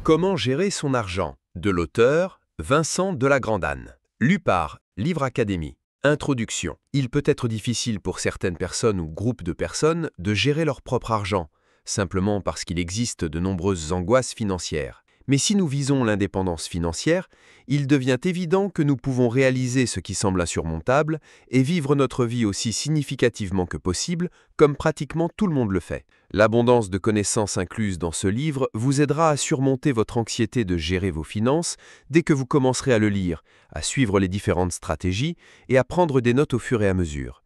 Comment gérer son argent de l'auteur Vincent Delagrandane. Lu par Livre Académie. Introduction. Il peut être difficile pour certaines personnes ou groupes de personnes de gérer leur propre argent, simplement parce qu'il existe de nombreuses angoisses financières. Mais si nous visons l'indépendance financière, il devient évident que nous pouvons réaliser ce qui semble insurmontable et vivre notre vie aussi significativement que possible, comme pratiquement tout le monde le fait. L'abondance de connaissances incluses dans ce livre vous aidera à surmonter votre anxiété de gérer vos finances dès que vous commencerez à le lire, à suivre les différentes stratégies et à prendre des notes au fur et à mesure.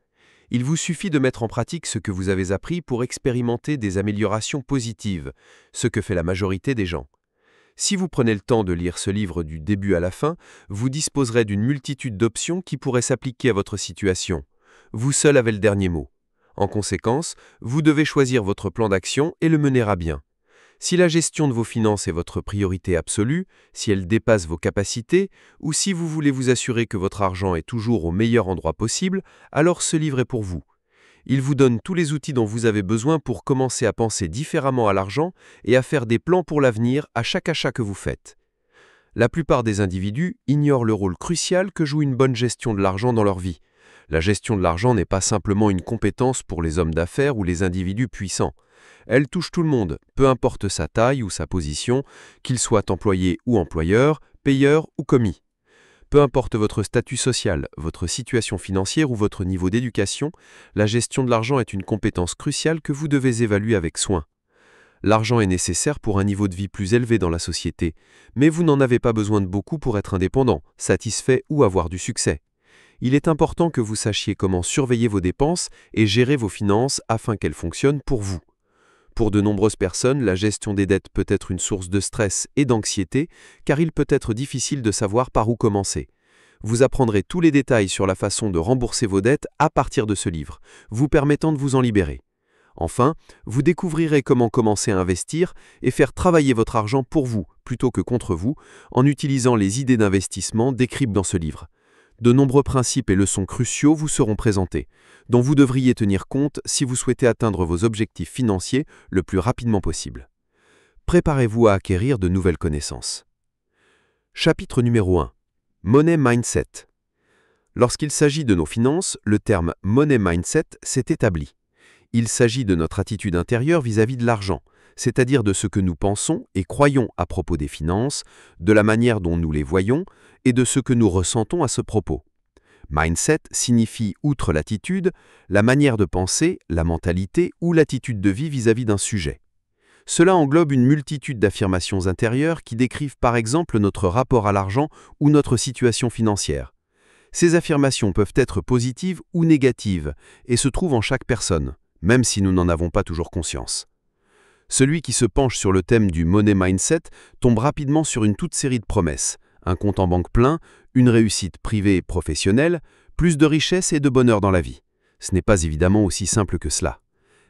Il vous suffit de mettre en pratique ce que vous avez appris pour expérimenter des améliorations positives, ce que fait la majorité des gens. Si vous prenez le temps de lire ce livre du début à la fin, vous disposerez d'une multitude d'options qui pourraient s'appliquer à votre situation. Vous seul avez le dernier mot. En conséquence, vous devez choisir votre plan d'action et le mener à bien. Si la gestion de vos finances est votre priorité absolue, si elle dépasse vos capacités, ou si vous voulez vous assurer que votre argent est toujours au meilleur endroit possible, alors ce livre est pour vous. Il vous donne tous les outils dont vous avez besoin pour commencer à penser différemment à l'argent et à faire des plans pour l'avenir à chaque achat que vous faites. La plupart des individus ignorent le rôle crucial que joue une bonne gestion de l'argent dans leur vie. La gestion de l'argent n'est pas simplement une compétence pour les hommes d'affaires ou les individus puissants. Elle touche tout le monde, peu importe sa taille ou sa position, qu'il soit employé ou employeur, payeur ou commis. Peu importe votre statut social, votre situation financière ou votre niveau d'éducation, la gestion de l'argent est une compétence cruciale que vous devez évaluer avec soin. L'argent est nécessaire pour un niveau de vie plus élevé dans la société, mais vous n'en avez pas besoin de beaucoup pour être indépendant, satisfait ou avoir du succès. Il est important que vous sachiez comment surveiller vos dépenses et gérer vos finances afin qu'elles fonctionnent pour vous. Pour de nombreuses personnes, la gestion des dettes peut être une source de stress et d'anxiété, car il peut être difficile de savoir par où commencer. Vous apprendrez tous les détails sur la façon de rembourser vos dettes à partir de ce livre, vous permettant de vous en libérer. Enfin, vous découvrirez comment commencer à investir et faire travailler votre argent pour vous, plutôt que contre vous, en utilisant les idées d'investissement décrites dans ce livre. De nombreux principes et leçons cruciaux vous seront présentés, dont vous devriez tenir compte si vous souhaitez atteindre vos objectifs financiers le plus rapidement possible. Préparez-vous à acquérir de nouvelles connaissances. Chapitre numéro 1. Money Mindset. Lorsqu'il s'agit de nos finances, le terme Money Mindset s'est établi. Il s'agit de notre attitude intérieure vis-à-vis de l'argent, c'est-à-dire de ce que nous pensons et croyons à propos des finances, de la manière dont nous les voyons et de ce que nous ressentons à ce propos. Mindset signifie, outre l'attitude, la manière de penser, la mentalité ou l'attitude de vie vis-à-vis d'un sujet. Cela englobe une multitude d'affirmations intérieures qui décrivent par exemple notre rapport à l'argent ou notre situation financière. Ces affirmations peuvent être positives ou négatives et se trouvent en chaque personne, même si nous n'en avons pas toujours conscience. Celui qui se penche sur le thème du Money Mindset tombe rapidement sur une toute série de promesses. Un compte en banque plein, une réussite privée et professionnelle, plus de richesse et de bonheur dans la vie. Ce n'est pas évidemment aussi simple que cela.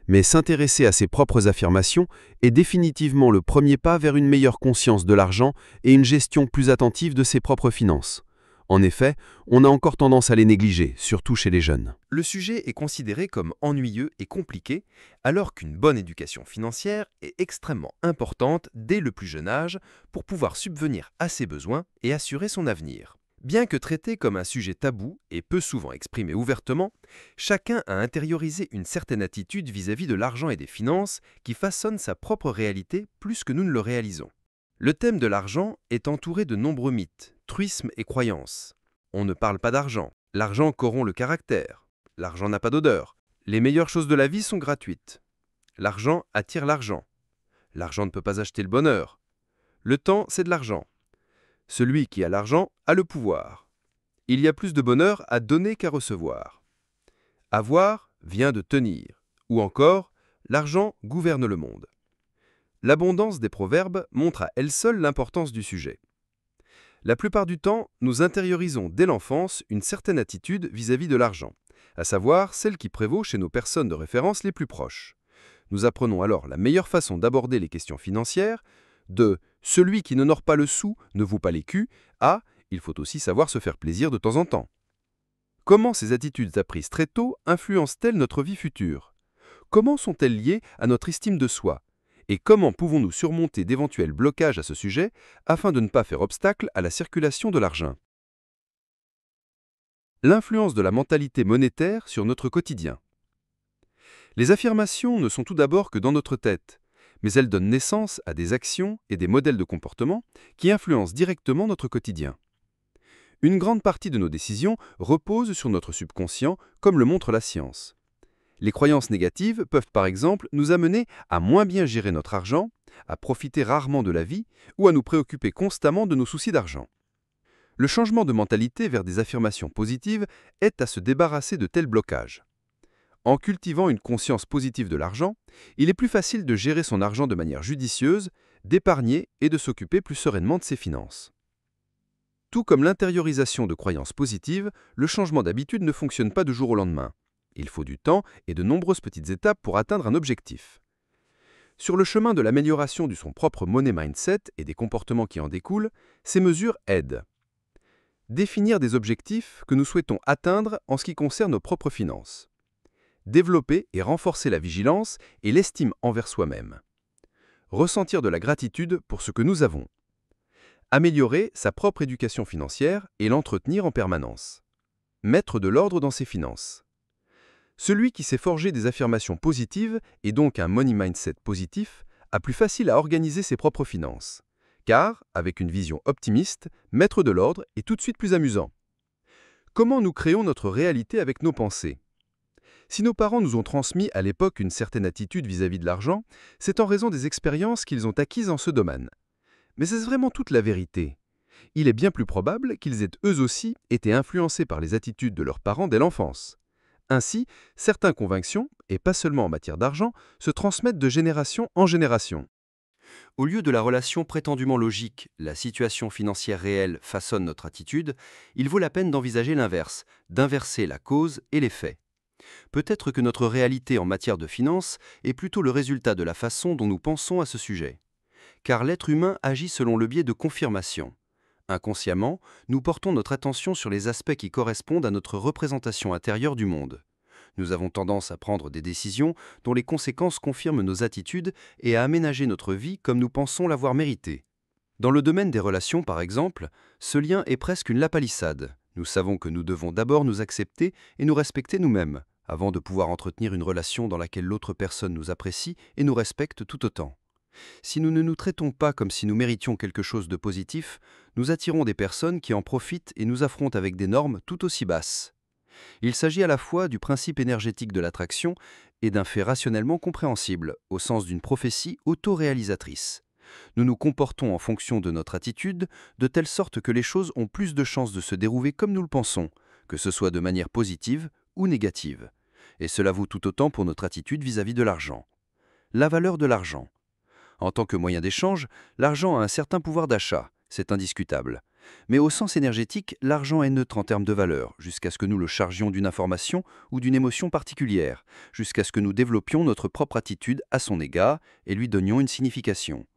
Mais s'intéresser à ses propres affirmations est définitivement le premier pas vers une meilleure conscience de l'argent et une gestion plus attentive de ses propres finances. En effet, on a encore tendance à les négliger, surtout chez les jeunes. Le sujet est considéré comme ennuyeux et compliqué, alors qu'une bonne éducation financière est extrêmement importante dès le plus jeune âge pour pouvoir subvenir à ses besoins et assurer son avenir. Bien que traité comme un sujet tabou et peu souvent exprimé ouvertement, chacun a intériorisé une certaine attitude vis-à-vis de l'argent et des finances qui façonne sa propre réalité plus que nous ne le réalisons. Le thème de l'argent est entouré de nombreux mythes, truismes et croyances. On ne parle pas d'argent, l'argent corrompt le caractère, l'argent n'a pas d'odeur, les meilleures choses de la vie sont gratuites, l'argent attire l'argent, l'argent ne peut pas acheter le bonheur, le temps c'est de l'argent, celui qui a l'argent a le pouvoir, il y a plus de bonheur à donner qu'à recevoir, avoir vient de tenir, ou encore l'argent gouverne le monde. L'abondance des proverbes montre à elle seule l'importance du sujet. La plupart du temps, nous intériorisons dès l'enfance une certaine attitude vis-à-vis de l'argent, à savoir celle qui prévaut chez nos personnes de référence les plus proches. Nous apprenons alors la meilleure façon d'aborder les questions financières, de « celui qui n'honore pas le sou ne vaut pas l'écu » à « il faut aussi savoir se faire plaisir de temps en temps ». Comment ces attitudes apprises très tôt influencent-elles notre vie future? Comment sont-elles liées à notre estime de soi? Et comment pouvons-nous surmonter d'éventuels blocages à ce sujet afin de ne pas faire obstacle à la circulation de l'argent? L'influence de la mentalité monétaire sur notre quotidien. Les affirmations ne sont tout d'abord que dans notre tête, mais elles donnent naissance à des actions et des modèles de comportement qui influencent directement notre quotidien. Une grande partie de nos décisions repose sur notre subconscient, comme le montre la science. Les croyances négatives peuvent par exemple nous amener à moins bien gérer notre argent, à profiter rarement de la vie ou à nous préoccuper constamment de nos soucis d'argent. Le changement de mentalité vers des affirmations positives aide à se débarrasser de tels blocages. En cultivant une conscience positive de l'argent, il est plus facile de gérer son argent de manière judicieuse, d'épargner et de s'occuper plus sereinement de ses finances. Tout comme l'intériorisation de croyances positives, le changement d'habitude ne fonctionne pas du jour au lendemain. Il faut du temps et de nombreuses petites étapes pour atteindre un objectif. Sur le chemin de l'amélioration de son propre money mindset et des comportements qui en découlent, ces mesures aident. Définir des objectifs que nous souhaitons atteindre en ce qui concerne nos propres finances. Développer et renforcer la vigilance et l'estime envers soi-même. Ressentir de la gratitude pour ce que nous avons. Améliorer sa propre éducation financière et l'entretenir en permanence. Mettre de l'ordre dans ses finances. Celui qui sait forger des affirmations positives et donc un money mindset positif a plus facile à organiser ses propres finances. Car, avec une vision optimiste, mettre de l'ordre est tout de suite plus amusant. Comment nous créons notre réalité avec nos pensées? Si nos parents nous ont transmis à l'époque une certaine attitude vis-à-vis de l'argent, c'est en raison des expériences qu'ils ont acquises en ce domaine. Mais est-ce vraiment toute la vérité? Il est bien plus probable qu'ils aient eux aussi été influencés par les attitudes de leurs parents dès l'enfance. Ainsi, certaines convictions, et pas seulement en matière d'argent, se transmettent de génération en génération. Au lieu de la relation prétendument logique, la situation financière réelle façonne notre attitude, il vaut la peine d'envisager l'inverse, d'inverser la cause et l'effet. Peut-être que notre réalité en matière de finances est plutôt le résultat de la façon dont nous pensons à ce sujet. Car l'être humain agit selon le biais de confirmation. Inconsciemment, nous portons notre attention sur les aspects qui correspondent à notre représentation intérieure du monde. Nous avons tendance à prendre des décisions dont les conséquences confirment nos attitudes et à aménager notre vie comme nous pensons l'avoir mérité. Dans le domaine des relations, par exemple, ce lien est presque une lapalissade. Nous savons que nous devons d'abord nous accepter et nous respecter nous-mêmes, avant de pouvoir entretenir une relation dans laquelle l'autre personne nous apprécie et nous respecte tout autant. Si nous ne nous traitons pas comme si nous méritions quelque chose de positif, nous attirons des personnes qui en profitent et nous affrontent avec des normes tout aussi basses. Il s'agit à la fois du principe énergétique de l'attraction et d'un fait rationnellement compréhensible, au sens d'une prophétie autoréalisatrice. Nous nous comportons en fonction de notre attitude, de telle sorte que les choses ont plus de chances de se dérouler comme nous le pensons, que ce soit de manière positive ou négative. Et cela vaut tout autant pour notre attitude vis-à-vis de l'argent. La valeur de l'argent. En tant que moyen d'échange, l'argent a un certain pouvoir d'achat, c'est indiscutable. Mais au sens énergétique, l'argent est neutre en termes de valeur, jusqu'à ce que nous le chargions d'une information ou d'une émotion particulière, jusqu'à ce que nous développions notre propre attitude à son égard et lui donnions une signification.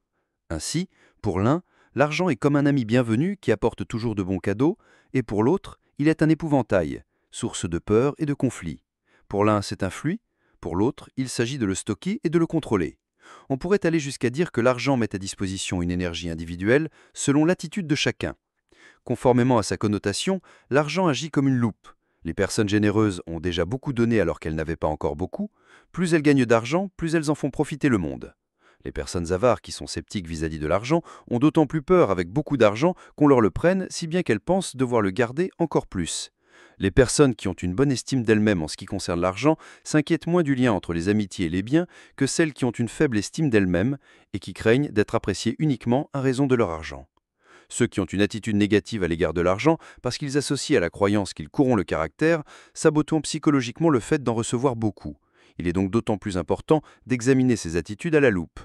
Ainsi, pour l'un, l'argent est comme un ami bienvenu qui apporte toujours de bons cadeaux, et pour l'autre, il est un épouvantail, source de peur et de conflits. Pour l'un, c'est un fluide, pour l'autre, il s'agit de le stocker et de le contrôler. On pourrait aller jusqu'à dire que l'argent met à disposition une énergie individuelle selon l'attitude de chacun. Conformément à sa connotation, l'argent agit comme une loupe. Les personnes généreuses ont déjà beaucoup donné alors qu'elles n'avaient pas encore beaucoup. Plus elles gagnent d'argent, plus elles en font profiter le monde. Les personnes avares qui sont sceptiques vis-à-vis de l'argent ont d'autant plus peur avec beaucoup d'argent qu'on leur le prenne, si bien qu'elles pensent devoir le garder encore plus. Les personnes qui ont une bonne estime d'elles-mêmes en ce qui concerne l'argent s'inquiètent moins du lien entre les amitiés et les biens que celles qui ont une faible estime d'elles-mêmes et qui craignent d'être appréciées uniquement à raison de leur argent. Ceux qui ont une attitude négative à l'égard de l'argent, parce qu'ils associent à la croyance qu'ils courront le caractère, sabotent psychologiquement le fait d'en recevoir beaucoup. Il est donc d'autant plus important d'examiner ces attitudes à la loupe.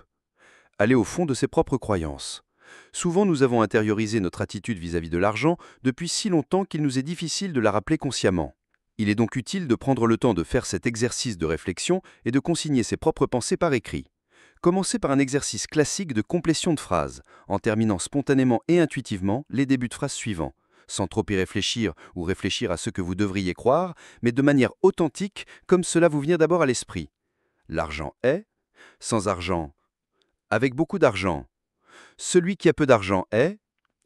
Aller au fond de ses propres croyances. Souvent, nous avons intériorisé notre attitude vis-à-vis de l'argent depuis si longtemps qu'il nous est difficile de la rappeler consciemment. Il est donc utile de prendre le temps de faire cet exercice de réflexion et de consigner ses propres pensées par écrit. Commencez par un exercice classique de complétion de phrases, en terminant spontanément et intuitivement les débuts de phrases suivants, sans trop y réfléchir ou réfléchir à ce que vous devriez croire, mais de manière authentique comme cela vous vient d'abord à l'esprit. L'argent est, sans argent, Avec beaucoup d'argent. Celui qui a peu d'argent est.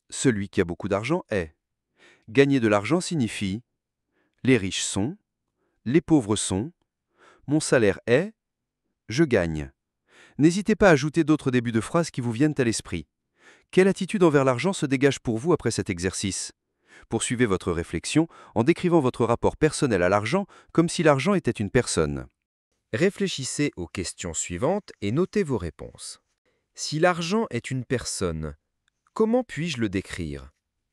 Celui qui a beaucoup d'argent est. Gagner de l'argent signifie les riches sont. Les pauvres sont. Mon salaire est. Je gagne. N'hésitez pas à ajouter d'autres débuts de phrases qui vous viennent à l'esprit. Quelle attitude envers l'argent se dégage pour vous après cet exercice? Poursuivez votre réflexion en décrivant votre rapport personnel à l'argent comme si l'argent était une personne. Réfléchissez aux questions suivantes et notez vos réponses. Si l'argent est une personne, comment puis-je le décrire?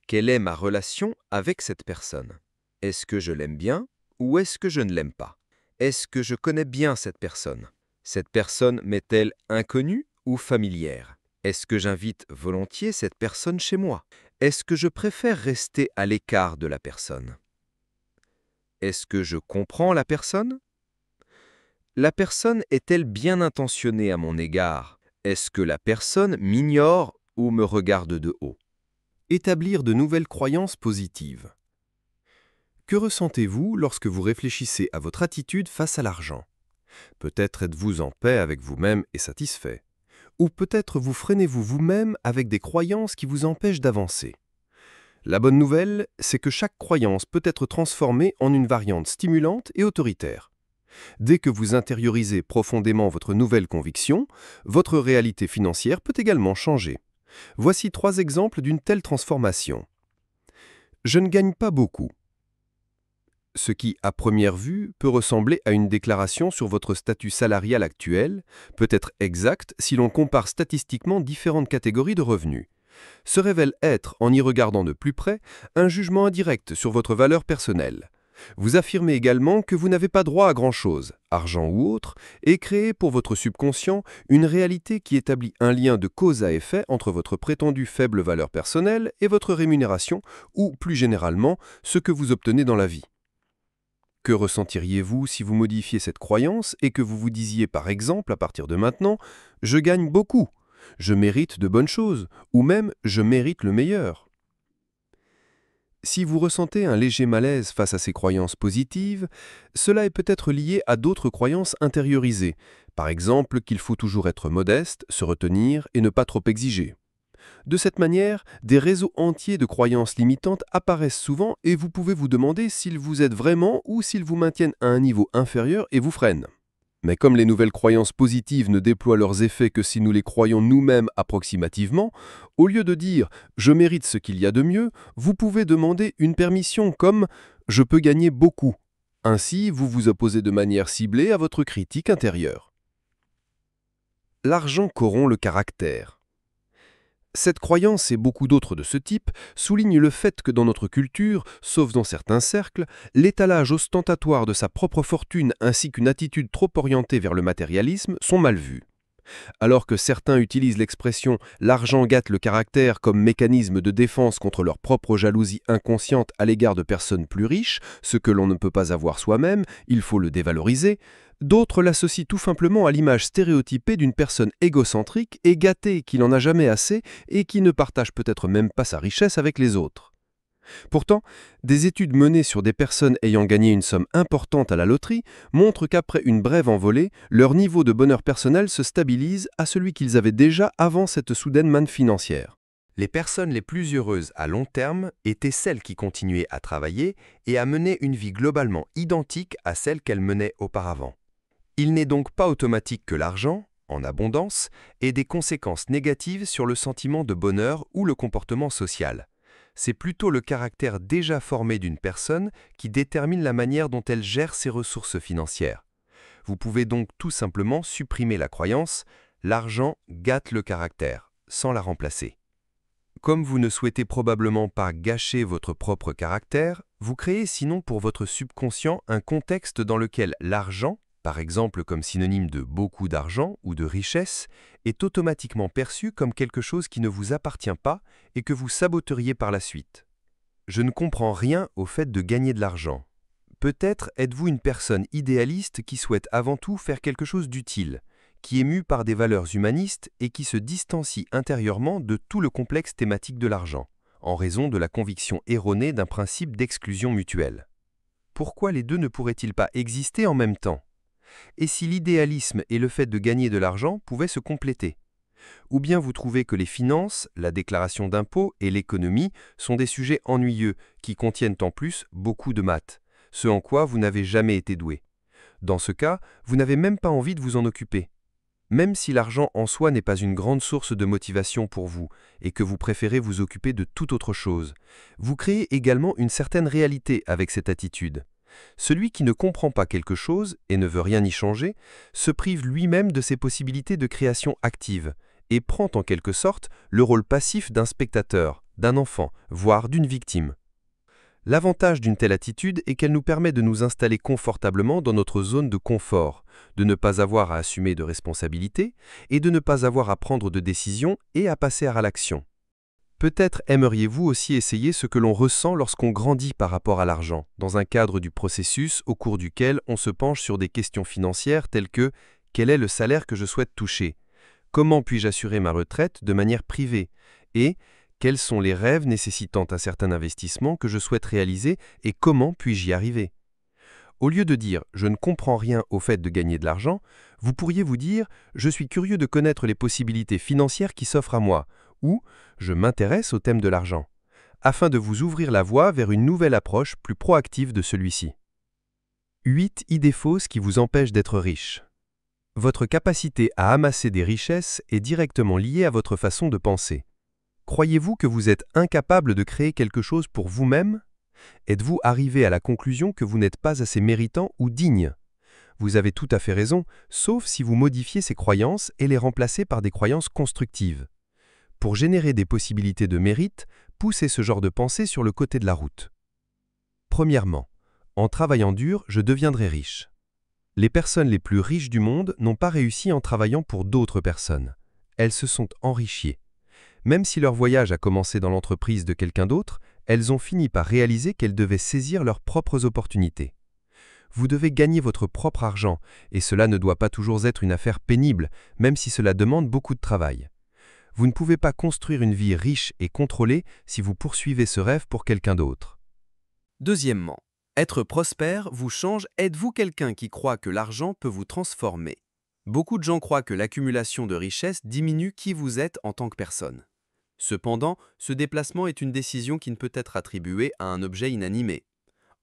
Quelle est ma relation avec cette personne? Est-ce que je l'aime bien ou est-ce que je ne l'aime pas? Est-ce que je connais bien cette personne? Cette personne m'est-elle inconnue ou familière? Est-ce que j'invite volontiers cette personne chez moi? Est-ce que je préfère rester à l'écart de la personne? Est-ce que je comprends la personne? La personne est-elle bien intentionnée à mon égard? Est-ce que la personne m'ignore ou me regarde de haut? Établir de nouvelles croyances positives. Que ressentez-vous lorsque vous réfléchissez à votre attitude face à l'argent? Peut-être êtes-vous en paix avec vous-même et satisfait. Ou peut-être vous freinez-vous vous-même avec des croyances qui vous empêchent d'avancer. La bonne nouvelle, c'est que chaque croyance peut être transformée en une variante stimulante et autoritaire. Dès que vous intériorisez profondément votre nouvelle conviction, votre réalité financière peut également changer. Voici 3 exemples d'une telle transformation. Je ne gagne pas beaucoup. Ce qui, à première vue, peut ressembler à une déclaration sur votre statut salarial actuel, peut être exact si l'on compare statistiquement différentes catégories de revenus. Se révèle être, en y regardant de plus près, un jugement indirect sur votre valeur personnelle. Vous affirmez également que vous n'avez pas droit à grand-chose, argent ou autre, et créez pour votre subconscient une réalité qui établit un lien de cause à effet entre votre prétendue faible valeur personnelle et votre rémunération, ou plus généralement, ce que vous obtenez dans la vie. Que ressentiriez-vous si vous modifiez cette croyance et que vous vous disiez par exemple à partir de maintenant « je gagne beaucoup », « je mérite de bonnes choses » ou même « je mérite le meilleur ». Si vous ressentez un léger malaise face à ces croyances positives, cela est peut-être lié à d'autres croyances intériorisées, par exemple qu'il faut toujours être modeste, se retenir et ne pas trop exiger. De cette manière, des réseaux entiers de croyances limitantes apparaissent souvent et vous pouvez vous demander s'ils vous aident vraiment ou s'ils vous maintiennent à un niveau inférieur et vous freinent. Mais comme les nouvelles croyances positives ne déploient leurs effets que si nous les croyons nous-mêmes approximativement, au lieu de dire « je mérite ce qu'il y a de mieux », vous pouvez demander une permission comme « je peux gagner beaucoup ». Ainsi, vous vous opposez de manière ciblée à votre critique intérieure. L'argent corrompt le caractère. Cette croyance et beaucoup d'autres de ce type soulignent le fait que dans notre culture, sauf dans certains cercles, l'étalage ostentatoire de sa propre fortune ainsi qu'une attitude trop orientée vers le matérialisme sont mal vus. Alors que certains utilisent l'expression « l'argent gâte le caractère » comme mécanisme de défense contre leur propre jalousie inconsciente à l'égard de personnes plus riches, ce que l'on ne peut pas avoir soi-même, il faut le dévaloriser, d'autres l'associent tout simplement à l'image stéréotypée d'une personne égocentrique et gâtée qui n'en a jamais assez et qui ne partage peut-être même pas sa richesse avec les autres. Pourtant, des études menées sur des personnes ayant gagné une somme importante à la loterie montrent qu'après une brève envolée, leur niveau de bonheur personnel se stabilise à celui qu'ils avaient déjà avant cette soudaine manne financière. Les personnes les plus heureuses à long terme étaient celles qui continuaient à travailler et à mener une vie globalement identique à celle qu'elles menaient auparavant. Il n'est donc pas automatique que l'argent, en abondance, ait des conséquences négatives sur le sentiment de bonheur ou le comportement social. C'est plutôt le caractère déjà formé d'une personne qui détermine la manière dont elle gère ses ressources financières. Vous pouvez donc tout simplement supprimer la croyance « l'argent gâte le caractère » sans la remplacer. Comme vous ne souhaitez probablement pas gâcher votre propre caractère, vous créez sinon pour votre subconscient un contexte dans lequel l'argent, par exemple comme synonyme de beaucoup d'argent ou de richesse, est automatiquement perçu comme quelque chose qui ne vous appartient pas et que vous saboteriez par la suite. Je ne comprends rien au fait de gagner de l'argent. Peut-être êtes-vous une personne idéaliste qui souhaite avant tout faire quelque chose d'utile, qui est mue par des valeurs humanistes et qui se distancie intérieurement de tout le complexe thématique de l'argent, en raison de la conviction erronée d'un principe d'exclusion mutuelle. Pourquoi les deux ne pourraient-ils pas exister en même temps ? Et si l'idéalisme et le fait de gagner de l'argent pouvaient se compléter? Ou bien vous trouvez que les finances, la déclaration d'impôts et l'économie sont des sujets ennuyeux qui contiennent en plus beaucoup de maths, ce en quoi vous n'avez jamais été doué. Dans ce cas, vous n'avez même pas envie de vous en occuper. Même si l'argent en soi n'est pas une grande source de motivation pour vous et que vous préférez vous occuper de toute autre chose, vous créez également une certaine réalité avec cette attitude. Celui qui ne comprend pas quelque chose et ne veut rien y changer se prive lui-même de ses possibilités de création active et prend en quelque sorte le rôle passif d'un spectateur, d'un enfant, voire d'une victime. L'avantage d'une telle attitude est qu'elle nous permet de nous installer confortablement dans notre zone de confort, de ne pas avoir à assumer de responsabilités et de ne pas avoir à prendre de décisions et à passer à l'action. Peut-être aimeriez-vous aussi essayer ce que l'on ressent lorsqu'on grandit par rapport à l'argent, dans un cadre du processus au cours duquel on se penche sur des questions financières telles que « Quel est le salaire que je souhaite toucher ? Comment puis-je assurer ma retraite de manière privée ? Et quels sont les rêves nécessitant un certain investissement que je souhaite réaliser et comment puis-je y arriver ?» Au lieu de dire « je ne comprends rien au fait de gagner de l'argent », vous pourriez vous dire « je suis curieux de connaître les possibilités financières qui s'offrent à moi » ou « je m'intéresse au thème de l'argent », afin de vous ouvrir la voie vers une nouvelle approche plus proactive de celui-ci. 8 idées fausses qui vous empêchent d'être riche. Votre capacité à amasser des richesses est directement liée à votre façon de penser. Croyez-vous que vous êtes incapable de créer quelque chose pour vous-même ? Êtes-vous arrivé à la conclusion que vous n'êtes pas assez méritant ou digne ? Vous avez tout à fait raison, sauf si vous modifiez ces croyances et les remplacez par des croyances constructives. Pour générer des possibilités de mérite, poussez ce genre de pensée sur le côté de la route. Premièrement, en travaillant dur, je deviendrai riche. Les personnes les plus riches du monde n'ont pas réussi en travaillant pour d'autres personnes. Elles se sont enrichies. Même si leur voyage a commencé dans l'entreprise de quelqu'un d'autre, elles ont fini par réaliser qu'elles devaient saisir leurs propres opportunités. Vous devez gagner votre propre argent, et cela ne doit pas toujours être une affaire pénible, même si cela demande beaucoup de travail. Vous ne pouvez pas construire une vie riche et contrôlée si vous poursuivez ce rêve pour quelqu'un d'autre. Deuxièmement, être prospère vous change. Êtes-vous quelqu'un qui croit que l'argent peut vous transformer? Beaucoup de gens croient que l'accumulation de richesses diminue qui vous êtes en tant que personne. Cependant, ce déplacement est une décision qui ne peut être attribuée à un objet inanimé.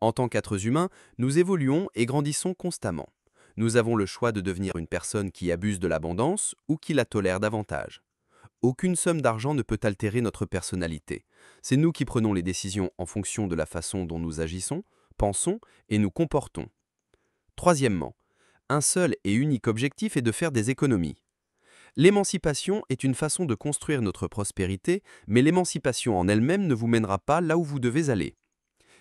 En tant qu'êtres humains, nous évoluons et grandissons constamment. Nous avons le choix de devenir une personne qui abuse de l'abondance ou qui la tolère davantage. Aucune somme d'argent ne peut altérer notre personnalité. C'est nous qui prenons les décisions en fonction de la façon dont nous agissons, pensons et nous comportons. Troisièmement, un seul et unique objectif est de faire des économies. L'émancipation est une façon de construire notre prospérité, mais l'émancipation en elle-même ne vous mènera pas là où vous devez aller.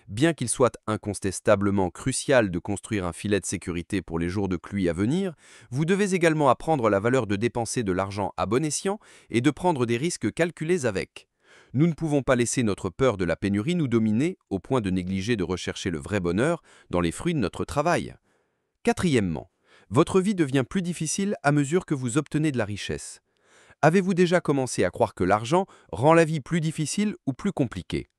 Bien qu'il soit incontestablement crucial de construire un filet de sécurité pour les jours de pluie à venir, vous devez également apprendre la valeur de dépenser de l'argent à bon escient et de prendre des risques calculés avec. Nous ne pouvons pas laisser notre peur de la pénurie nous dominer au point de négliger de rechercher le vrai bonheur dans les fruits de notre travail. Quatrièmement, votre vie devient plus difficile à mesure que vous obtenez de la richesse. Avez-vous déjà commencé à croire que l'argent rend la vie plus difficile ou plus compliquée?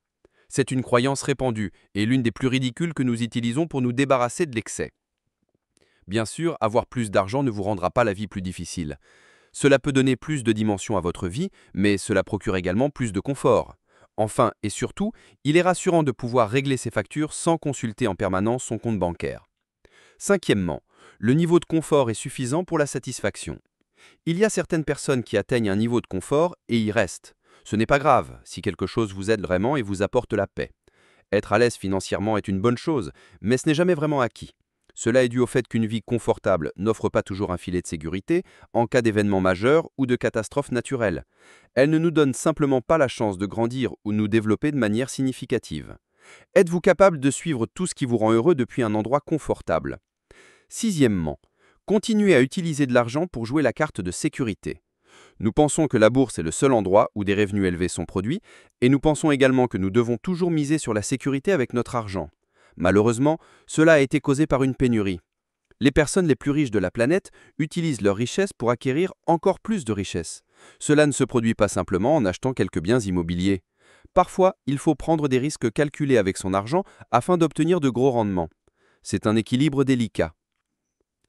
C'est une croyance répandue et l'une des plus ridicules que nous utilisons pour nous débarrasser de l'excès. Bien sûr, avoir plus d'argent ne vous rendra pas la vie plus difficile. Cela peut donner plus de dimension à votre vie, mais cela procure également plus de confort. Enfin et surtout, il est rassurant de pouvoir régler ses factures sans consulter en permanence son compte bancaire. Cinquièmement, le niveau de confort est suffisant pour la satisfaction. Il y a certaines personnes qui atteignent un niveau de confort et y restent. Ce n'est pas grave si quelque chose vous aide vraiment et vous apporte la paix. Être à l'aise financièrement est une bonne chose, mais ce n'est jamais vraiment acquis. Cela est dû au fait qu'une vie confortable n'offre pas toujours un filet de sécurité en cas d'événements majeurs ou de catastrophes naturelles. Elle ne nous donne simplement pas la chance de grandir ou nous développer de manière significative. Êtes-vous capable de suivre tout ce qui vous rend heureux depuis un endroit confortable? Sixièmement, continuez à utiliser de l'argent pour jouer la carte de sécurité. Nous pensons que la bourse est le seul endroit où des revenus élevés sont produits, et nous pensons également que nous devons toujours miser sur la sécurité avec notre argent. Malheureusement, cela a été causé par une pénurie. Les personnes les plus riches de la planète utilisent leur richesse pour acquérir encore plus de richesses. Cela ne se produit pas simplement en achetant quelques biens immobiliers. Parfois, il faut prendre des risques calculés avec son argent afin d'obtenir de gros rendements. C'est un équilibre délicat.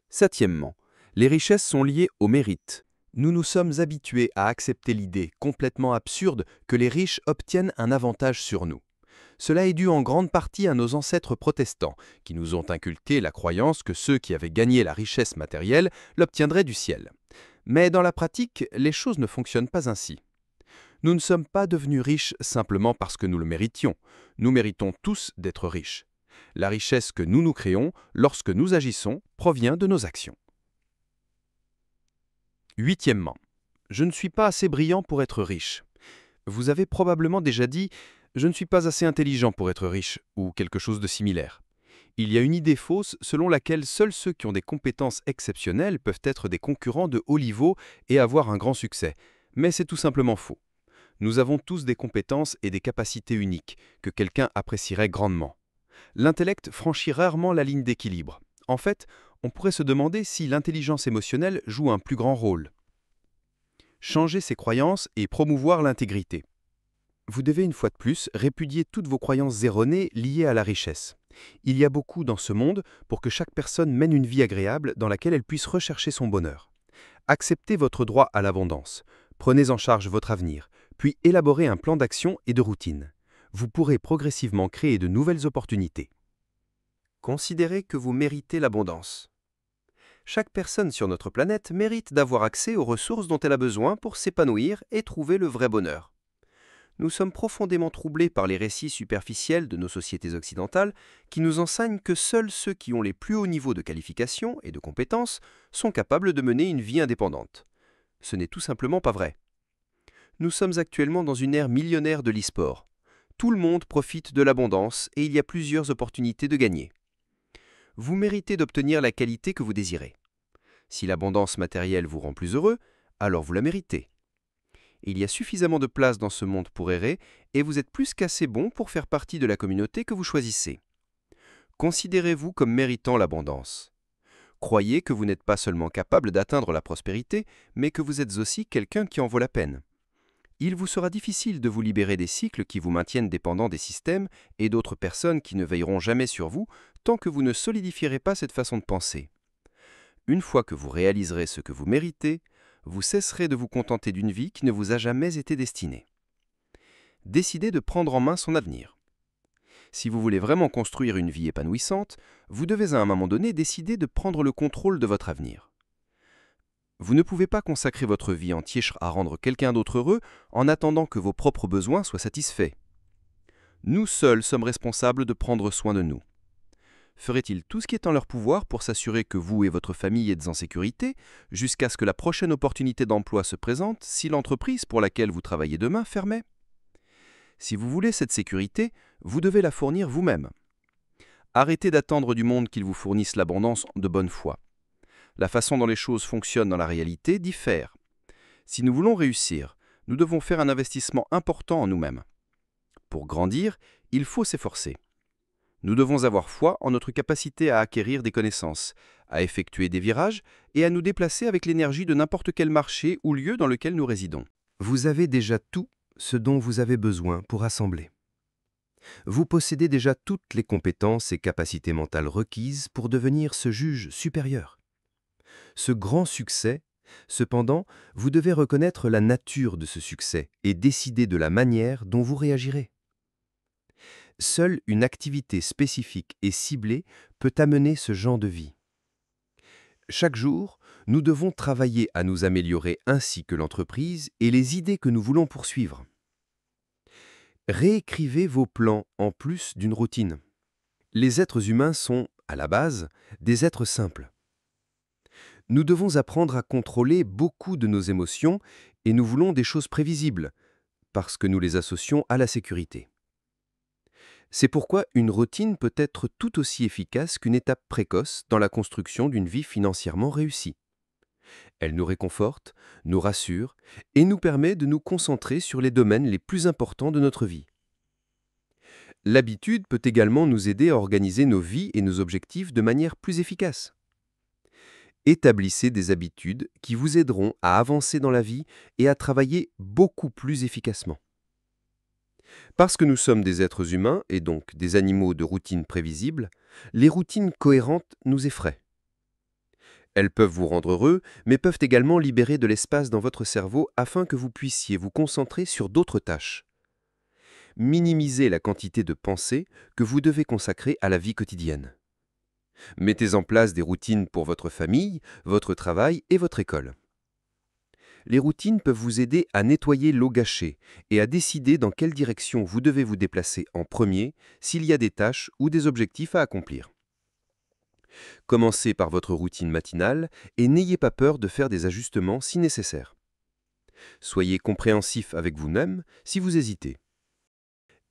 Septièmement, les richesses sont liées au mérite. Nous nous sommes habitués à accepter l'idée complètement absurde que les riches obtiennent un avantage sur nous. Cela est dû en grande partie à nos ancêtres protestants, qui nous ont inculqué la croyance que ceux qui avaient gagné la richesse matérielle l'obtiendraient du ciel. Mais dans la pratique, les choses ne fonctionnent pas ainsi. Nous ne sommes pas devenus riches simplement parce que nous le méritions. Nous méritons tous d'être riches. La richesse que nous nous créons lorsque nous agissons provient de nos actions. Huitièmement, je ne suis pas assez brillant pour être riche. Vous avez probablement déjà dit « je ne suis pas assez intelligent pour être riche » ou quelque chose de similaire. Il y a une idée fausse selon laquelle seuls ceux qui ont des compétences exceptionnelles peuvent être des concurrents de haut niveau et avoir un grand succès. Mais c'est tout simplement faux. Nous avons tous des compétences et des capacités uniques que quelqu'un apprécierait grandement. L'intellect franchit rarement la ligne d'équilibre. En fait, on pourrait se demander si l'intelligence émotionnelle joue un plus grand rôle. Changer ses croyances et promouvoir l'intégrité. Vous devez une fois de plus répudier toutes vos croyances erronées liées à la richesse. Il y a beaucoup dans ce monde pour que chaque personne mène une vie agréable dans laquelle elle puisse rechercher son bonheur. Acceptez votre droit à l'abondance. Prenez en charge votre avenir, puis élaborez un plan d'action et de routine. Vous pourrez progressivement créer de nouvelles opportunités. Considérez que vous méritez l'abondance. Chaque personne sur notre planète mérite d'avoir accès aux ressources dont elle a besoin pour s'épanouir et trouver le vrai bonheur. Nous sommes profondément troublés par les récits superficiels de nos sociétés occidentales qui nous enseignent que seuls ceux qui ont les plus hauts niveaux de qualification et de compétences sont capables de mener une vie indépendante. Ce n'est tout simplement pas vrai. Nous sommes actuellement dans une ère millionnaire de l'e-sport. Tout le monde profite de l'abondance et il y a plusieurs opportunités de gagner. Vous méritez d'obtenir la qualité que vous désirez. Si l'abondance matérielle vous rend plus heureux, alors vous la méritez. Il y a suffisamment de place dans ce monde pour errer et vous êtes plus qu'assez bon pour faire partie de la communauté que vous choisissez. Considérez-vous comme méritant l'abondance. Croyez que vous n'êtes pas seulement capable d'atteindre la prospérité, mais que vous êtes aussi quelqu'un qui en vaut la peine. Il vous sera difficile de vous libérer des cycles qui vous maintiennent dépendant des systèmes et d'autres personnes qui ne veilleront jamais sur vous tant que vous ne solidifierez pas cette façon de penser. Une fois que vous réaliserez ce que vous méritez, vous cesserez de vous contenter d'une vie qui ne vous a jamais été destinée. Décidez de prendre en main son avenir. Si vous voulez vraiment construire une vie épanouissante, vous devez à un moment donné décider de prendre le contrôle de votre avenir. Vous ne pouvez pas consacrer votre vie entière à rendre quelqu'un d'autre heureux en attendant que vos propres besoins soient satisfaits. Nous seuls sommes responsables de prendre soin de nous. Feraient-ils tout ce qui est en leur pouvoir pour s'assurer que vous et votre famille êtes en sécurité jusqu'à ce que la prochaine opportunité d'emploi se présente si l'entreprise pour laquelle vous travaillez demain fermait? Si vous voulez cette sécurité, vous devez la fournir vous-même. Arrêtez d'attendre du monde qu'il vous fournisse l'abondance de bonne foi. La façon dont les choses fonctionnent dans la réalité diffère. Si nous voulons réussir, nous devons faire un investissement important en nous-mêmes. Pour grandir, il faut s'efforcer. Nous devons avoir foi en notre capacité à acquérir des connaissances, à effectuer des virages et à nous déplacer avec l'énergie de n'importe quel marché ou lieu dans lequel nous résidons. Vous avez déjà tout ce dont vous avez besoin pour assembler. Vous possédez déjà toutes les compétences et capacités mentales requises pour devenir ce juge supérieur. Ce grand succès, cependant, vous devez reconnaître la nature de ce succès et décider de la manière dont vous réagirez. Seule une activité spécifique et ciblée peut amener ce genre de vie. Chaque jour, nous devons travailler à nous améliorer ainsi que l'entreprise et les idées que nous voulons poursuivre. Réécrivez vos plans en plus d'une routine. Les êtres humains sont, à la base, des êtres simples. Nous devons apprendre à contrôler beaucoup de nos émotions et nous voulons des choses prévisibles, parce que nous les associons à la sécurité. C'est pourquoi une routine peut être tout aussi efficace qu'une étape précoce dans la construction d'une vie financièrement réussie. Elle nous réconforte, nous rassure et nous permet de nous concentrer sur les domaines les plus importants de notre vie. L'habitude peut également nous aider à organiser nos vies et nos objectifs de manière plus efficace. Établissez des habitudes qui vous aideront à avancer dans la vie et à travailler beaucoup plus efficacement. Parce que nous sommes des êtres humains et donc des animaux de routine prévisible, les routines cohérentes nous effraient. Elles peuvent vous rendre heureux, mais peuvent également libérer de l'espace dans votre cerveau afin que vous puissiez vous concentrer sur d'autres tâches. Minimisez la quantité de pensée que vous devez consacrer à la vie quotidienne. Mettez en place des routines pour votre famille, votre travail et votre école. Les routines peuvent vous aider à nettoyer l'eau gâchée et à décider dans quelle direction vous devez vous déplacer en premier s'il y a des tâches ou des objectifs à accomplir. Commencez par votre routine matinale et n'ayez pas peur de faire des ajustements si nécessaire. Soyez compréhensif avec vous-même si vous hésitez.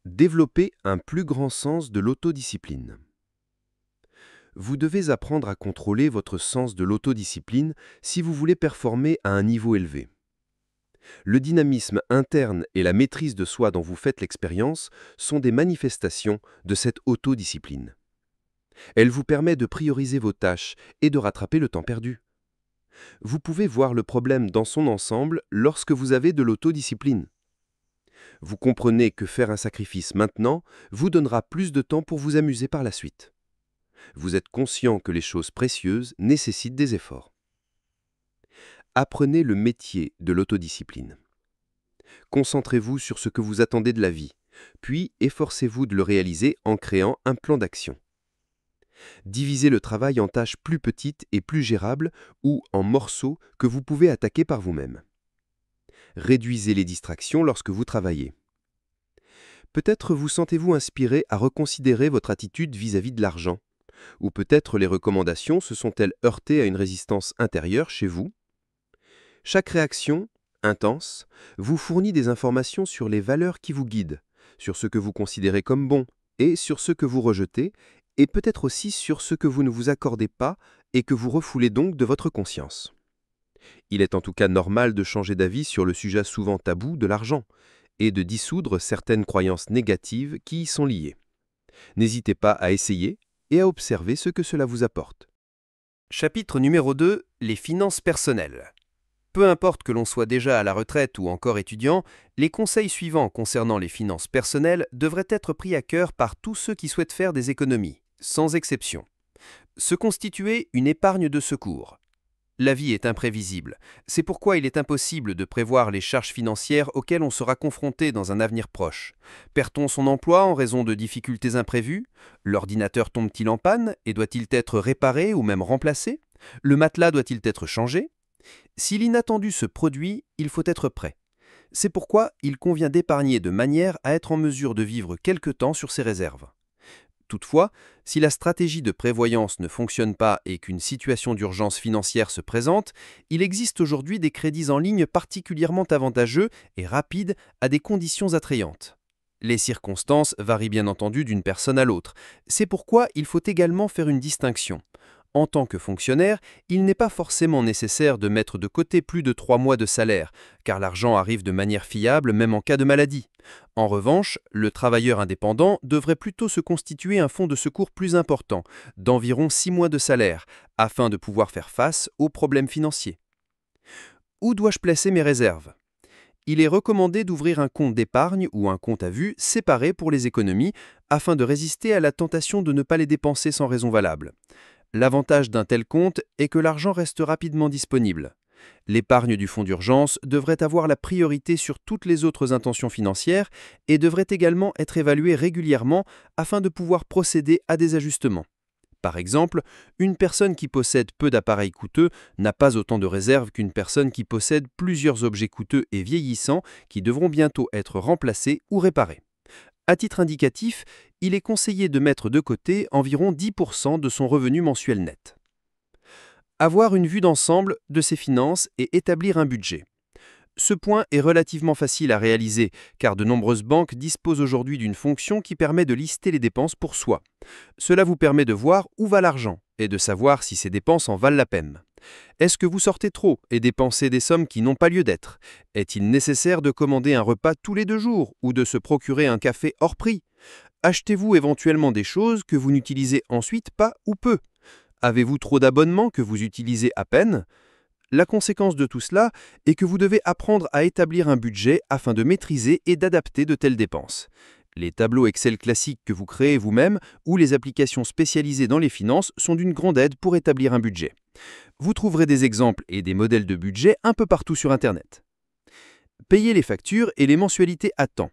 Développez un plus grand sens de l'autodiscipline. Vous devez apprendre à contrôler votre sens de l'autodiscipline si vous voulez performer à un niveau élevé. Le dynamisme interne et la maîtrise de soi dont vous faites l'expérience sont des manifestations de cette autodiscipline. Elle vous permet de prioriser vos tâches et de rattraper le temps perdu. Vous pouvez voir le problème dans son ensemble lorsque vous avez de l'autodiscipline. Vous comprenez que faire un sacrifice maintenant vous donnera plus de temps pour vous amuser par la suite. Vous êtes conscient que les choses précieuses nécessitent des efforts. Apprenez le métier de l'autodiscipline. Concentrez-vous sur ce que vous attendez de la vie, puis efforcez-vous de le réaliser en créant un plan d'action. Divisez le travail en tâches plus petites et plus gérables ou en morceaux que vous pouvez attaquer par vous-même. Réduisez les distractions lorsque vous travaillez. Peut-être vous sentez-vous inspiré à reconsidérer votre attitude vis-à-vis de l'argent, ou peut-être les recommandations se sont-elles heurtées à une résistance intérieure chez vous. Chaque réaction, intense, vous fournit des informations sur les valeurs qui vous guident, sur ce que vous considérez comme bon et sur ce que vous rejetez, et peut-être aussi sur ce que vous ne vous accordez pas et que vous refoulez donc de votre conscience. Il est en tout cas normal de changer d'avis sur le sujet souvent tabou de l'argent et de dissoudre certaines croyances négatives qui y sont liées. N'hésitez pas à essayer et à observer ce que cela vous apporte. Chapitre numéro 2. Les finances personnelles. Peu importe que l'on soit déjà à la retraite ou encore étudiant, les conseils suivants concernant les finances personnelles devraient être pris à cœur par tous ceux qui souhaitent faire des économies, sans exception. Se constituer une épargne de secours. La vie est imprévisible. C'est pourquoi il est impossible de prévoir les charges financières auxquelles on sera confronté dans un avenir proche. Perd-on son emploi en raison de difficultés imprévues? L'ordinateur tombe-t-il en panne et doit-il être réparé ou même remplacé? Le matelas doit-il être changé? Si l'inattendu se produit, il faut être prêt. C'est pourquoi il convient d'épargner de manière à être en mesure de vivre quelque temps sur ses réserves. Toutefois, si la stratégie de prévoyance ne fonctionne pas et qu'une situation d'urgence financière se présente, il existe aujourd'hui des crédits en ligne particulièrement avantageux et rapides à des conditions attrayantes. Les circonstances varient bien entendu d'une personne à l'autre. C'est pourquoi il faut également faire une distinction. En tant que fonctionnaire, il n'est pas forcément nécessaire de mettre de côté plus de 3 mois de salaire, car l'argent arrive de manière fiable même en cas de maladie. En revanche, le travailleur indépendant devrait plutôt se constituer un fonds de secours plus important, d'environ 6 mois de salaire, afin de pouvoir faire face aux problèmes financiers. Où dois-je placer mes réserves ? Il est recommandé d'ouvrir un compte d'épargne ou un compte à vue séparé pour les économies, afin de résister à la tentation de ne pas les dépenser sans raison valable. L'avantage d'un tel compte est que l'argent reste rapidement disponible. L'épargne du fonds d'urgence devrait avoir la priorité sur toutes les autres intentions financières et devrait également être évaluée régulièrement afin de pouvoir procéder à des ajustements. Par exemple, une personne qui possède peu d'appareils coûteux n'a pas autant de réserves qu'une personne qui possède plusieurs objets coûteux et vieillissants qui devront bientôt être remplacés ou réparés. À titre indicatif, il est conseillé de mettre de côté environ 10% de son revenu mensuel net. Avoir une vue d'ensemble de ses finances et établir un budget. Ce point est relativement facile à réaliser, car de nombreuses banques disposent aujourd'hui d'une fonction qui permet de lister les dépenses pour soi. Cela vous permet de voir où va l'argent et de savoir si ces dépenses en valent la peine. Est-ce que vous sortez trop et dépensez des sommes qui n'ont pas lieu d'être? Est-il nécessaire de commander un repas tous les 2 jours ou de se procurer un café hors prix? Achetez-vous éventuellement des choses que vous n'utilisez ensuite pas ou peu? Avez-vous trop d'abonnements que vous utilisez à peine? La conséquence de tout cela est que vous devez apprendre à établir un budget afin de maîtriser et d'adapter de telles dépenses. Les tableaux Excel classiques que vous créez vous-même ou les applications spécialisées dans les finances sont d'une grande aide pour établir un budget. Vous trouverez des exemples et des modèles de budget un peu partout sur Internet. Payez les factures et les mensualités à temps.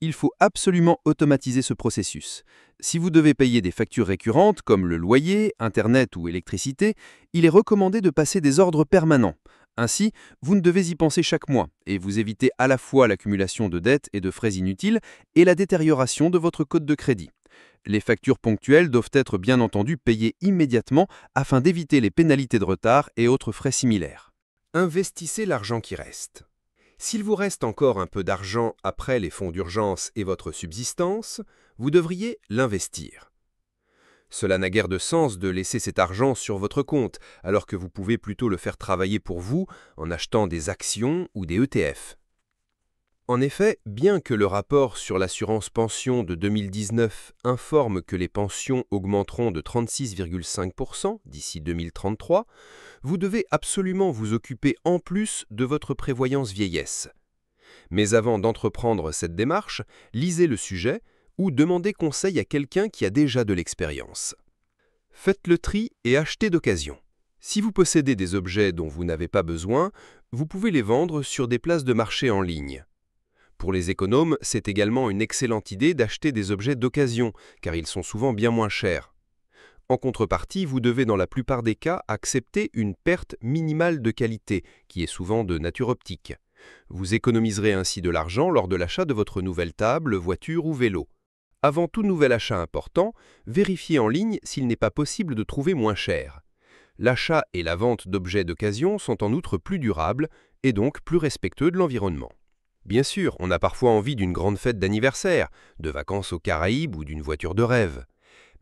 Il faut absolument automatiser ce processus. Si vous devez payer des factures récurrentes comme le loyer, Internet ou électricité, il est recommandé de passer des ordres permanents. Ainsi, vous ne devez y penser chaque mois et vous évitez à la fois l'accumulation de dettes et de frais inutiles et la détérioration de votre code de crédit. Les factures ponctuelles doivent être bien entendu payées immédiatement afin d'éviter les pénalités de retard et autres frais similaires. Investissez l'argent qui reste. S'il vous reste encore un peu d'argent après les fonds d'urgence et votre subsistance, vous devriez l'investir. Cela n'a guère de sens de laisser cet argent sur votre compte, alors que vous pouvez plutôt le faire travailler pour vous en achetant des actions ou des ETF. En effet, bien que le rapport sur l'assurance pension de 2019 informe que les pensions augmenteront de 36,5% d'ici 2033, vous devez absolument vous occuper en plus de votre prévoyance vieillesse. Mais avant d'entreprendre cette démarche, lisez le sujet ou demandez conseil à quelqu'un qui a déjà de l'expérience. Faites le tri et achetez d'occasion. Si vous possédez des objets dont vous n'avez pas besoin, vous pouvez les vendre sur des places de marché en ligne. Pour les économes, c'est également une excellente idée d'acheter des objets d'occasion, car ils sont souvent bien moins chers. En contrepartie, vous devez dans la plupart des cas accepter une perte minimale de qualité, qui est souvent de nature optique. Vous économiserez ainsi de l'argent lors de l'achat de votre nouvelle table, voiture ou vélo. Avant tout nouvel achat important, vérifiez en ligne s'il n'est pas possible de trouver moins cher. L'achat et la vente d'objets d'occasion sont en outre plus durables et donc plus respectueux de l'environnement. Bien sûr, on a parfois envie d'une grande fête d'anniversaire, de vacances aux Caraïbes ou d'une voiture de rêve.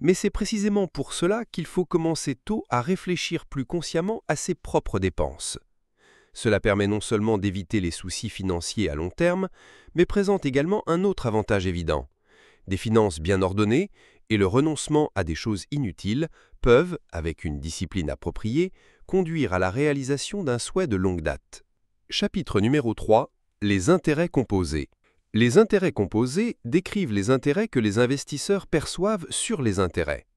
Mais c'est précisément pour cela qu'il faut commencer tôt à réfléchir plus consciemment à ses propres dépenses. Cela permet non seulement d'éviter les soucis financiers à long terme, mais présente également un autre avantage évident. Des finances bien ordonnées et le renoncement à des choses inutiles peuvent, avec une discipline appropriée, conduire à la réalisation d'un souhait de longue date. Chapitre numéro 3. Les intérêts composés. Les intérêts composés décrivent les intérêts que les investisseurs perçoivent sur les intérêts.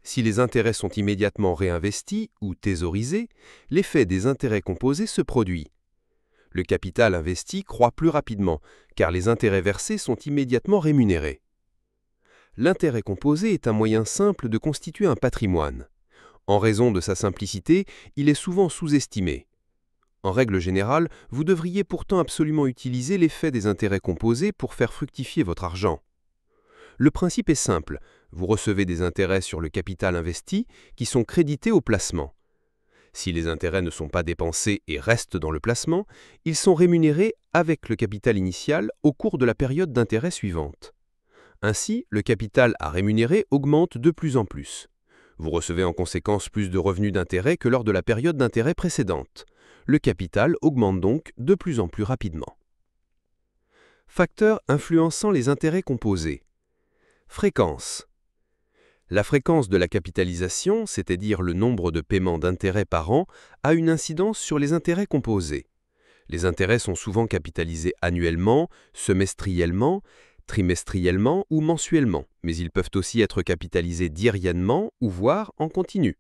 Si les intérêts sont immédiatement réinvestis ou thésaurisés, l'effet des intérêts composés se produit. Le capital investi croît plus rapidement, car les intérêts versés sont immédiatement rémunérés. L'intérêt composé est un moyen simple de constituer un patrimoine. En raison de sa simplicité, il est souvent sous-estimé. En règle générale, vous devriez pourtant absolument utiliser l'effet des intérêts composés pour faire fructifier votre argent. Le principe est simple, vous recevez des intérêts sur le capital investi qui sont crédités au placement. Si les intérêts ne sont pas dépensés et restent dans le placement, ils sont rémunérés avec le capital initial au cours de la période d'intérêt suivante. Ainsi, le capital à rémunérer augmente de plus en plus. Vous recevez en conséquence plus de revenus d'intérêt que lors de la période d'intérêt précédente. Le capital augmente donc de plus en plus rapidement. Facteurs influençant les intérêts composés. Fréquence. La fréquence de la capitalisation, c'est-à-dire le nombre de paiements d'intérêts par an, a une incidence sur les intérêts composés. Les intérêts sont souvent capitalisés annuellement, semestriellement, trimestriellement ou mensuellement, mais ils peuvent aussi être capitalisés diariennement ou voire en continu.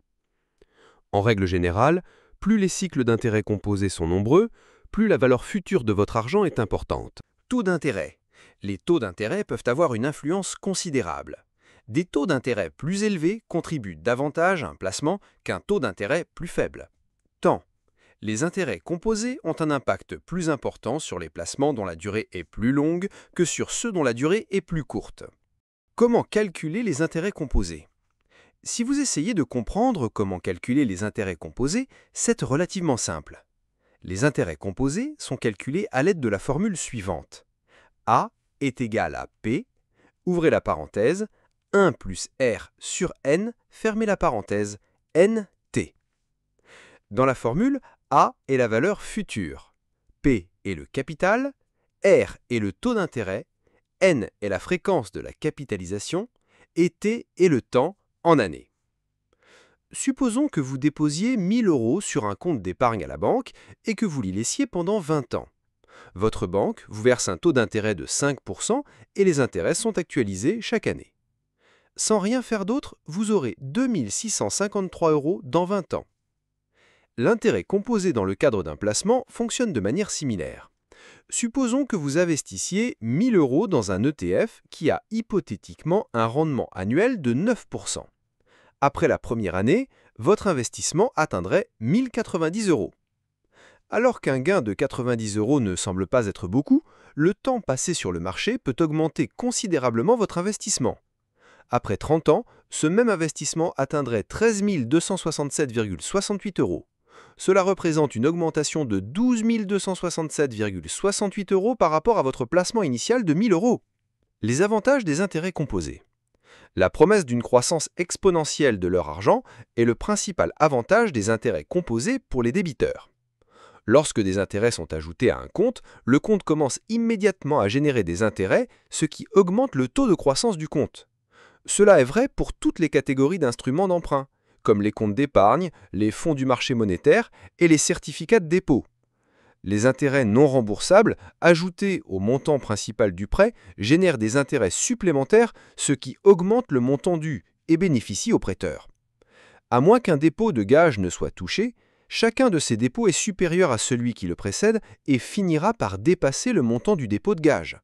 En règle générale, plus les cycles d'intérêts composés sont nombreux, plus la valeur future de votre argent est importante. Taux d'intérêt. Les taux d'intérêt peuvent avoir une influence considérable. Des taux d'intérêt plus élevés contribuent davantage à un placement qu'un taux d'intérêt plus faible. Temps. Les intérêts composés ont un impact plus important sur les placements dont la durée est plus longue que sur ceux dont la durée est plus courte. Comment calculer les intérêts composés ? Si vous essayez de comprendre comment calculer les intérêts composés, c'est relativement simple. Les intérêts composés sont calculés à l'aide de la formule suivante. A est égal à P, ouvrez la parenthèse, 1 plus R sur N, fermez la parenthèse, NT. Dans la formule, A est la valeur future, P est le capital, R est le taux d'intérêt, N est la fréquence de la capitalisation et T est le temps en années. Supposons que vous déposiez 1 000 € sur un compte d'épargne à la banque et que vous l'y laissiez pendant 20 ans. Votre banque vous verse un taux d'intérêt de 5% et les intérêts sont actualisés chaque année. Sans rien faire d'autre, vous aurez 2 653 € dans 20 ans. L'intérêt composé dans le cadre d'un placement fonctionne de manière similaire. Supposons que vous investissiez 1 000 € dans un ETF qui a hypothétiquement un rendement annuel de 9%. Après la première année, votre investissement atteindrait 1 090 €. Alors qu'un gain de 90 € ne semble pas être beaucoup, le temps passé sur le marché peut augmenter considérablement votre investissement. Après 30 ans, ce même investissement atteindrait 13 267,68 €. Cela représente une augmentation de 12 267,68 € par rapport à votre placement initial de 1 000 €. Les avantages des intérêts composés. La promesse d'une croissance exponentielle de leur argent est le principal avantage des intérêts composés pour les débiteurs. Lorsque des intérêts sont ajoutés à un compte, le compte commence immédiatement à générer des intérêts, ce qui augmente le taux de croissance du compte. Cela est vrai pour toutes les catégories d'instruments d'emprunt, comme les comptes d'épargne, les fonds du marché monétaire et les certificats de dépôt. Les intérêts non remboursables, ajoutés au montant principal du prêt, génèrent des intérêts supplémentaires, ce qui augmente le montant dû et bénéficie au prêteur. À moins qu'un dépôt de gage ne soit touché, chacun de ces dépôts est supérieur à celui qui le précède et finira par dépasser le montant du dépôt de gage.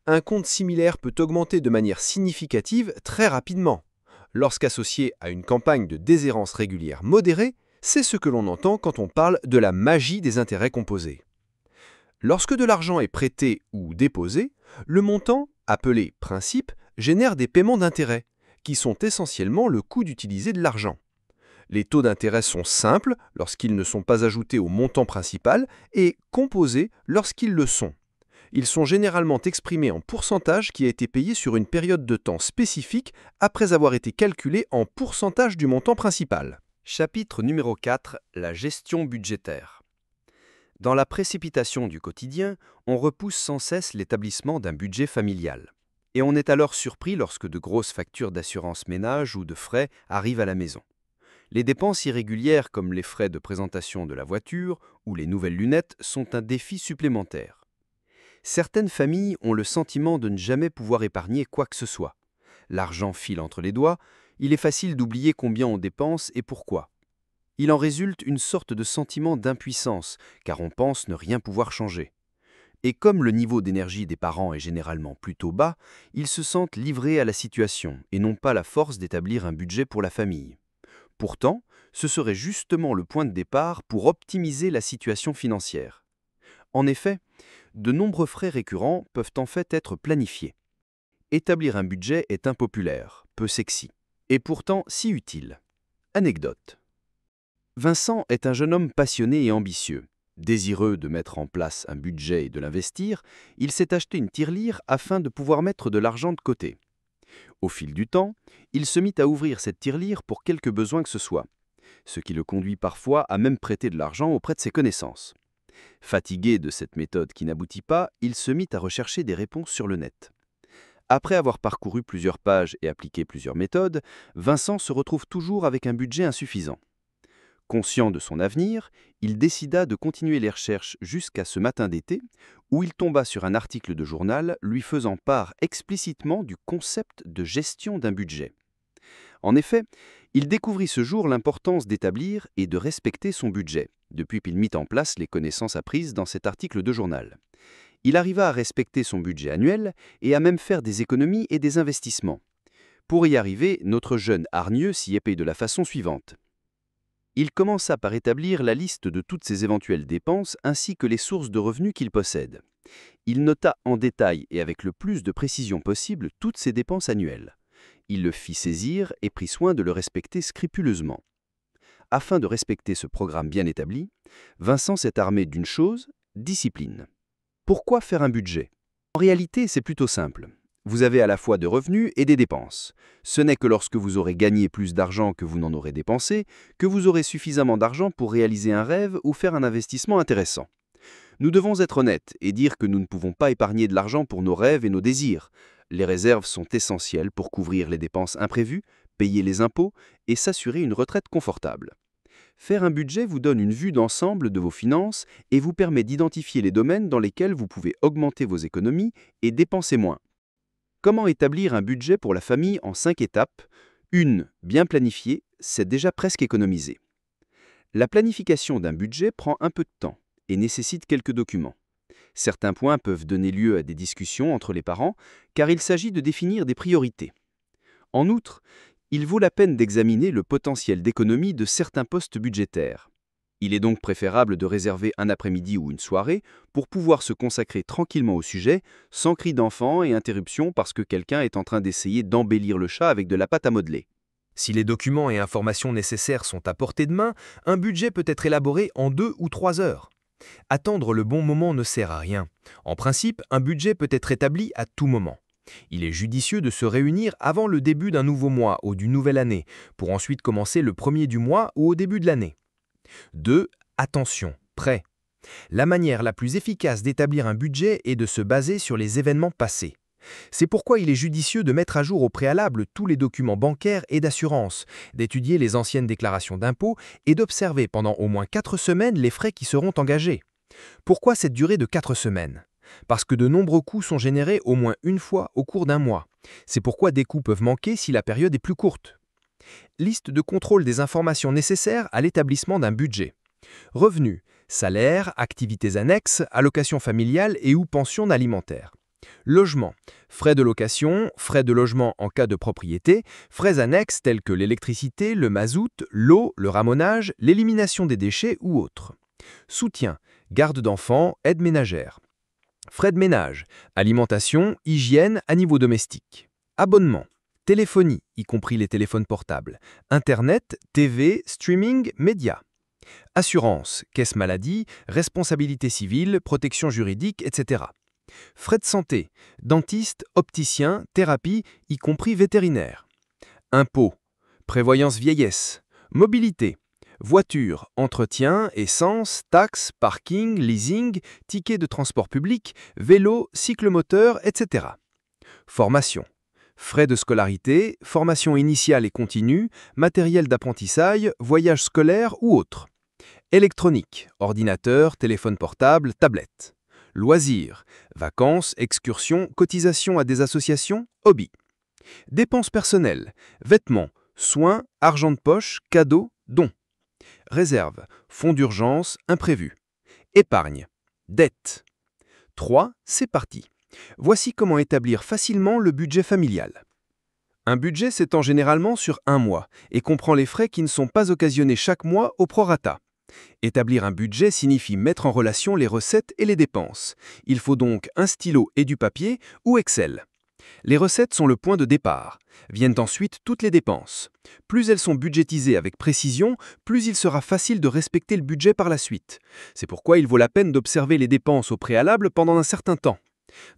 Un compte similaire peut augmenter de manière significative très rapidement. Lorsqu'associé à une campagne de déshérence régulière modérée, c'est ce que l'on entend quand on parle de la magie des intérêts composés. Lorsque de l'argent est prêté ou déposé, le montant, appelé principe, génère des paiements d'intérêt, qui sont essentiellement le coût d'utiliser de l'argent. Les taux d'intérêt sont simples lorsqu'ils ne sont pas ajoutés au montant principal et composés lorsqu'ils le sont. Ils sont généralement exprimés en pourcentage qui a été payé sur une période de temps spécifique après avoir été calculé en pourcentage du montant principal. Chapitre numéro 4. La gestion budgétaire. Dans la précipitation du quotidien, on repousse sans cesse l'établissement d'un budget familial. Et on est alors surpris lorsque de grosses factures d'assurance ménage ou de frais arrivent à la maison. Les dépenses irrégulières comme les frais de présentation de la voiture ou les nouvelles lunettes sont un défi supplémentaire. Certaines familles ont le sentiment de ne jamais pouvoir épargner quoi que ce soit. L'argent file entre les doigts, il est facile d'oublier combien on dépense et pourquoi. Il en résulte une sorte de sentiment d'impuissance, car on pense ne rien pouvoir changer. Et comme le niveau d'énergie des parents est généralement plutôt bas, ils se sentent livrés à la situation et n'ont pas la force d'établir un budget pour la famille. Pourtant, ce serait justement le point de départ pour optimiser la situation financière. En effet, de nombreux frais récurrents peuvent en fait être planifiés. Établir un budget est impopulaire, peu sexy, et pourtant si utile. Anecdote. Vincent est un jeune homme passionné et ambitieux. Désireux de mettre en place un budget et de l'investir, il s'est acheté une tirelire afin de pouvoir mettre de l'argent de côté. Au fil du temps, il se mit à ouvrir cette tirelire pour quelque besoin que ce soit, ce qui le conduit parfois à même prêter de l'argent auprès de ses connaissances. Fatigué de cette méthode qui n'aboutit pas, il se mit à rechercher des réponses sur le net. Après avoir parcouru plusieurs pages et appliqué plusieurs méthodes, Vincent se retrouve toujours avec un budget insuffisant. Conscient de son avenir, il décida de continuer les recherches jusqu'à ce matin d'été, où il tomba sur un article de journal lui faisant part explicitement du concept de gestion d'un budget. En effet, il découvrit ce jour l'importance d'établir et de respecter son budget, depuis qu'il mit en place les connaissances apprises dans cet article de journal. Il arriva à respecter son budget annuel et à même faire des économies et des investissements. Pour y arriver, notre jeune hargneux s'y épée de la façon suivante. Il commença par établir la liste de toutes ses éventuelles dépenses ainsi que les sources de revenus qu'il possède. Il nota en détail et avec le plus de précision possible toutes ses dépenses annuelles. Il le fit saisir et prit soin de le respecter scrupuleusement. Afin de respecter ce programme bien établi, Vincent s'est armé d'une chose, discipline. Pourquoi faire un budget? En réalité, c'est plutôt simple. Vous avez à la fois des revenus et des dépenses. Ce n'est que lorsque vous aurez gagné plus d'argent que vous n'en aurez dépensé, que vous aurez suffisamment d'argent pour réaliser un rêve ou faire un investissement intéressant. Nous devons être honnêtes et dire que nous ne pouvons pas épargner de l'argent pour nos rêves et nos désirs. Les réserves sont essentielles pour couvrir les dépenses imprévues, payer les impôts et s'assurer une retraite confortable. Faire un budget vous donne une vue d'ensemble de vos finances et vous permet d'identifier les domaines dans lesquels vous pouvez augmenter vos économies et dépenser moins. Comment établir un budget pour la famille en 5 étapes? 1. Bien planifié, c'est déjà presque économisé. La planification d'un budget prend un peu de temps et nécessite quelques documents. Certains points peuvent donner lieu à des discussions entre les parents car il s'agit de définir des priorités. En outre, il vaut la peine d'examiner le potentiel d'économie de certains postes budgétaires. Il est donc préférable de réserver un après-midi ou une soirée pour pouvoir se consacrer tranquillement au sujet, sans cris d'enfant et interruption parce que quelqu'un est en train d'essayer d'embellir le chat avec de la pâte à modeler. Si les documents et informations nécessaires sont à portée de main, un budget peut être élaboré en 2 ou 3 heures. Attendre le bon moment ne sert à rien. En principe, un budget peut être établi à tout moment. Il est judicieux de se réunir avant le début d'un nouveau mois ou d'une nouvelle année, pour ensuite commencer le premier du mois ou au début de l'année. 2. Attention, prêt. La manière la plus efficace d'établir un budget est de se baser sur les événements passés. C'est pourquoi il est judicieux de mettre à jour au préalable tous les documents bancaires et d'assurance, d'étudier les anciennes déclarations d'impôts et d'observer pendant au moins 4 semaines les frais qui seront engagés. Pourquoi cette durée de 4 semaines ? Parce que de nombreux coûts sont générés au moins une fois au cours d'un mois. C'est pourquoi des coûts peuvent manquer si la période est plus courte. Liste de contrôle des informations nécessaires à l'établissement d'un budget. Revenus, salaires, activités annexes, allocations familiales et ou pensions alimentaires. Logement, frais de location, frais de logement en cas de propriété, frais annexes tels que l'électricité, le mazout, l'eau, le ramonage, l'élimination des déchets ou autres. Soutien, garde d'enfants, aide ménagère. Frais de ménage, alimentation, hygiène à niveau domestique. Abonnement, téléphonie, y compris les téléphones portables. Internet, TV, streaming, médias. Assurance, caisse maladie, responsabilité civile, protection juridique, etc. Frais de santé, dentiste, opticien, thérapie, y compris vétérinaire. Impôts, prévoyance vieillesse, mobilité, voiture, entretien, essence, taxes, parking, leasing, tickets de transport public, vélo, cyclomoteur, etc. Formation, frais de scolarité, formation initiale et continue, matériel d'apprentissage, voyage scolaire ou autre. Électronique, ordinateur, téléphone portable, tablette. Loisirs, vacances, excursions, cotisations à des associations, hobbies. Dépenses personnelles, vêtements, soins, argent de poche, cadeaux, dons. Réserve, fonds d'urgence, imprévus. Épargne, dette. 3. C'est parti. Voici comment établir facilement le budget familial. Un budget s'étend généralement sur un mois et comprend les frais qui ne sont pas occasionnés chaque mois au prorata. Établir un budget signifie mettre en relation les recettes et les dépenses. Il faut donc un stylo et du papier ou Excel. Les recettes sont le point de départ. Viennent ensuite toutes les dépenses. Plus elles sont budgétisées avec précision, plus il sera facile de respecter le budget par la suite. C'est pourquoi il vaut la peine d'observer les dépenses au préalable pendant un certain temps.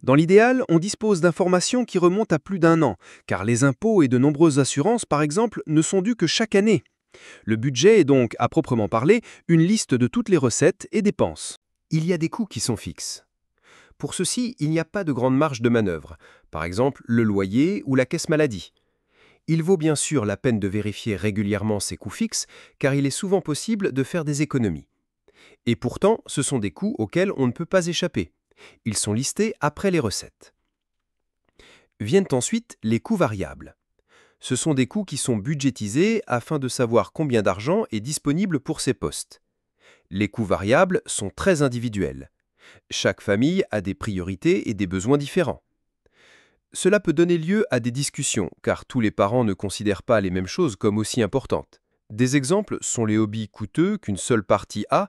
Dans l'idéal, on dispose d'informations qui remontent à plus d'un an, car les impôts et de nombreuses assurances, par exemple, ne sont dus que chaque année. Le budget est donc, à proprement parler, une liste de toutes les recettes et dépenses. Il y a des coûts qui sont fixes. Pour ceux-ci, il n'y a pas de grande marge de manœuvre, par exemple le loyer ou la caisse maladie. Il vaut bien sûr la peine de vérifier régulièrement ces coûts fixes, car il est souvent possible de faire des économies. Et pourtant, ce sont des coûts auxquels on ne peut pas échapper. Ils sont listés après les recettes. Viennent ensuite les coûts variables. Ce sont des coûts qui sont budgétisés afin de savoir combien d'argent est disponible pour ces postes. Les coûts variables sont très individuels. Chaque famille a des priorités et des besoins différents. Cela peut donner lieu à des discussions, car tous les parents ne considèrent pas les mêmes choses comme aussi importantes. Des exemples sont les hobbies coûteux qu'une seule partie a,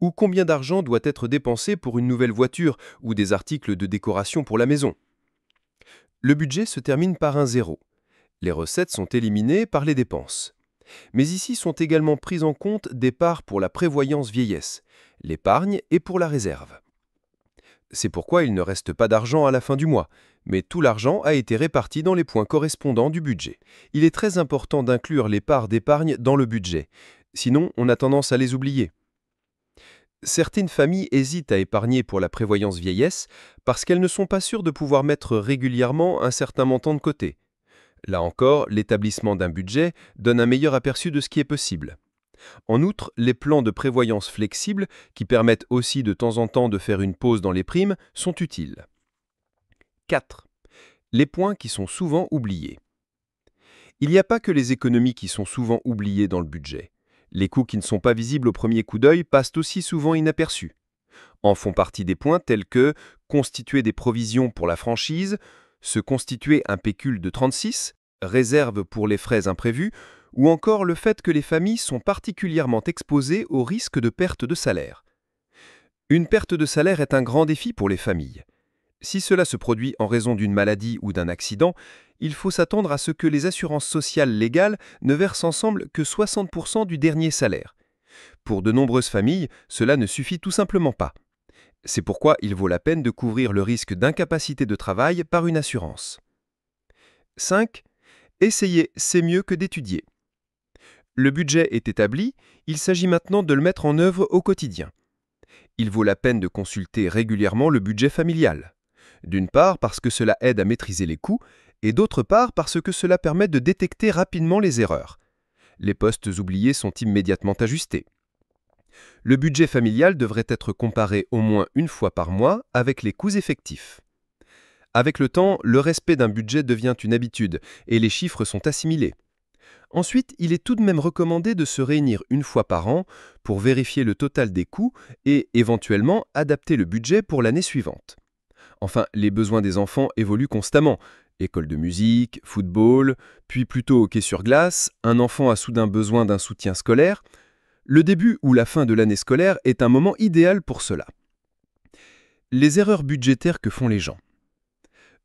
ou combien d'argent doit être dépensé pour une nouvelle voiture ou des articles de décoration pour la maison. Le budget se termine par un zéro. Les recettes sont éliminées par les dépenses. Mais ici sont également prises en compte des parts pour la prévoyance vieillesse, l'épargne et pour la réserve. C'est pourquoi il ne reste pas d'argent à la fin du mois, mais tout l'argent a été réparti dans les points correspondants du budget. Il est très important d'inclure les parts d'épargne dans le budget, sinon on a tendance à les oublier. Certaines familles hésitent à épargner pour la prévoyance vieillesse parce qu'elles ne sont pas sûres de pouvoir mettre régulièrement un certain montant de côté. Là encore, l'établissement d'un budget donne un meilleur aperçu de ce qui est possible. En outre, les plans de prévoyance flexibles, qui permettent aussi de temps en temps de faire une pause dans les primes, sont utiles. 4. Les points qui sont souvent oubliés. Il n'y a pas que les économies qui sont souvent oubliées dans le budget. Les coûts qui ne sont pas visibles au premier coup d'œil passent aussi souvent inaperçus. En font partie des points tels que constituer des provisions pour la franchise, se constituer un pécule de 36, réserve pour les frais imprévus, ou encore le fait que les familles sont particulièrement exposées au risque de perte de salaire. Une perte de salaire est un grand défi pour les familles. Si cela se produit en raison d'une maladie ou d'un accident, il faut s'attendre à ce que les assurances sociales légales ne versent ensemble que 60% du dernier salaire. Pour de nombreuses familles, cela ne suffit tout simplement pas. C'est pourquoi il vaut la peine de couvrir le risque d'incapacité de travail par une assurance. 5. Essayer, c'est mieux que d'étudier. Le budget est établi, il s'agit maintenant de le mettre en œuvre au quotidien. Il vaut la peine de consulter régulièrement le budget familial. D'une part parce que cela aide à maîtriser les coûts, et d'autre part parce que cela permet de détecter rapidement les erreurs. Les postes oubliés sont immédiatement ajustés. Le budget familial devrait être comparé au moins une fois par mois avec les coûts effectifs. Avec le temps, le respect d'un budget devient une habitude et les chiffres sont assimilés. Ensuite, il est tout de même recommandé de se réunir une fois par an pour vérifier le total des coûts et, éventuellement, adapter le budget pour l'année suivante. Enfin, les besoins des enfants évoluent constamment. École de musique, football, puis plutôt hockey sur glace, un enfant a soudain besoin d'un soutien scolaire. Le début ou la fin de l'année scolaire est un moment idéal pour cela. Les erreurs budgétaires que font les gens.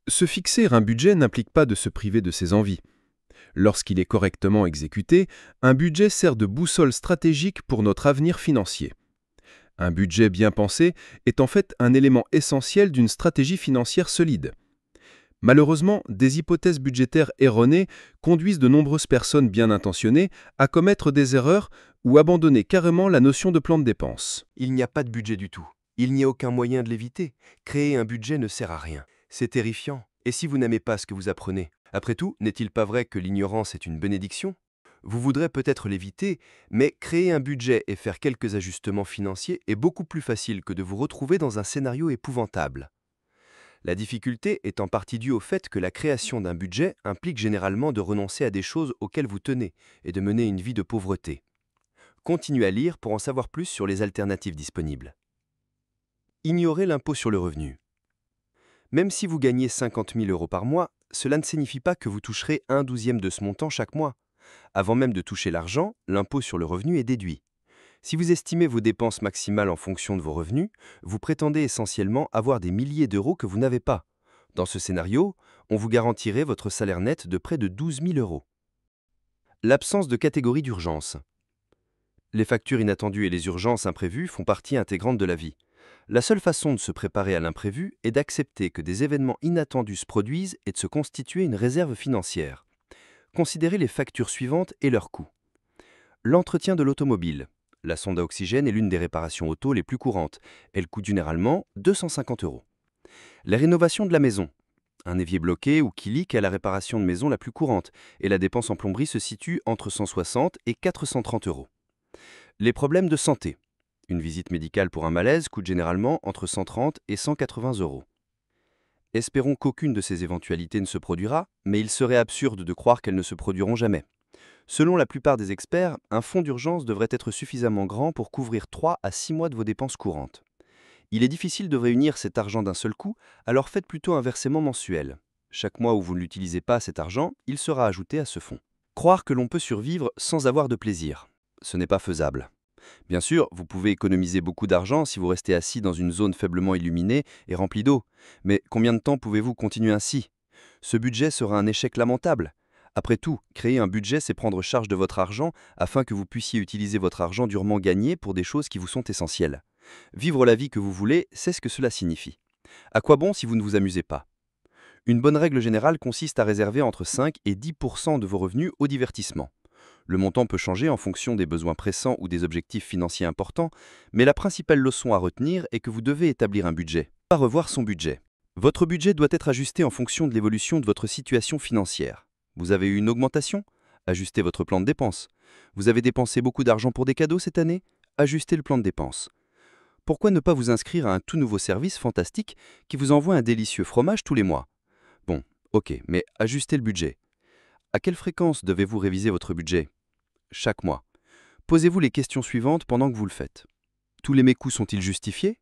Se fixer un budget n'implique pas de se priver de ses envies. Lorsqu'il est correctement exécuté, un budget sert de boussole stratégique pour notre avenir financier. Un budget bien pensé est en fait un élément essentiel d'une stratégie financière solide. Malheureusement, des hypothèses budgétaires erronées conduisent de nombreuses personnes bien intentionnées à commettre des erreurs ou abandonner carrément la notion de plan de dépenses. Il n'y a pas de budget du tout. Il n'y a aucun moyen de l'éviter. Créer un budget ne sert à rien. C'est terrifiant. Et si vous n'aimez pas ce que vous apprenez? Après tout, n'est-il pas vrai que l'ignorance est une bénédiction? Vous voudrez peut-être l'éviter, mais créer un budget et faire quelques ajustements financiers est beaucoup plus facile que de vous retrouver dans un scénario épouvantable. La difficulté est en partie due au fait que la création d'un budget implique généralement de renoncer à des choses auxquelles vous tenez et de mener une vie de pauvreté. Continuez à lire pour en savoir plus sur les alternatives disponibles. Ignorez l'impôt sur le revenu. Même si vous gagnez 50 000 € par mois, cela ne signifie pas que vous toucherez 1/12 de ce montant chaque mois. Avant même de toucher l'argent, l'impôt sur le revenu est déduit. Si vous estimez vos dépenses maximales en fonction de vos revenus, vous prétendez essentiellement avoir des milliers d'euros que vous n'avez pas. Dans ce scénario, on vous garantirait votre salaire net de près de 12 000 €. L'absence de catégorie d'urgence. Les factures inattendues et les urgences imprévues font partie intégrante de la vie. La seule façon de se préparer à l'imprévu est d'accepter que des événements inattendus se produisent et de se constituer une réserve financière. Considérez les factures suivantes et leurs coûts. L'entretien de l'automobile. La sonde à oxygène est l'une des réparations auto les plus courantes. Elle coûte généralement 250 €. La rénovation de la maison. Un évier bloqué ou qui leak est la réparation de maison la plus courante et la dépense en plomberie se situe entre 160 et 430 €. Les problèmes de santé. Une visite médicale pour un malaise coûte généralement entre 130 et 180 €. Espérons qu'aucune de ces éventualités ne se produira, mais il serait absurde de croire qu'elles ne se produiront jamais. Selon la plupart des experts, un fonds d'urgence devrait être suffisamment grand pour couvrir 3 à 6 mois de vos dépenses courantes. Il est difficile de réunir cet argent d'un seul coup, alors faites plutôt un versement mensuel. Chaque mois où vous ne l'utilisez pas cet argent, il sera ajouté à ce fonds. Croire que l'on peut survivre sans avoir de plaisir. Ce n'est pas faisable. Bien sûr, vous pouvez économiser beaucoup d'argent si vous restez assis dans une zone faiblement illuminée et remplie d'eau. Mais combien de temps pouvez-vous continuer ainsi? Ce budget sera un échec lamentable. Après tout, créer un budget, c'est prendre charge de votre argent afin que vous puissiez utiliser votre argent durement gagné pour des choses qui vous sont essentielles. Vivre la vie que vous voulez, c'est ce que cela signifie. À quoi bon si vous ne vous amusez pas? Une bonne règle générale consiste à réserver entre 5 et 10% de vos revenus au divertissement. Le montant peut changer en fonction des besoins pressants ou des objectifs financiers importants, mais la principale leçon à retenir est que vous devez établir un budget. Pas revoir son budget. Votre budget doit être ajusté en fonction de l'évolution de votre situation financière. Vous avez eu une augmentation? Ajustez votre plan de dépenses. Vous avez dépensé beaucoup d'argent pour des cadeaux cette année? Ajustez le plan de dépenses. Pourquoi ne pas vous inscrire à un tout nouveau service fantastique qui vous envoie un délicieux fromage tous les mois? Bon, ok, mais ajustez le budget. À quelle fréquence devez-vous réviser votre budget? Chaque mois. Posez-vous les questions suivantes pendant que vous le faites. Tous mes coûts sont-ils justifiés?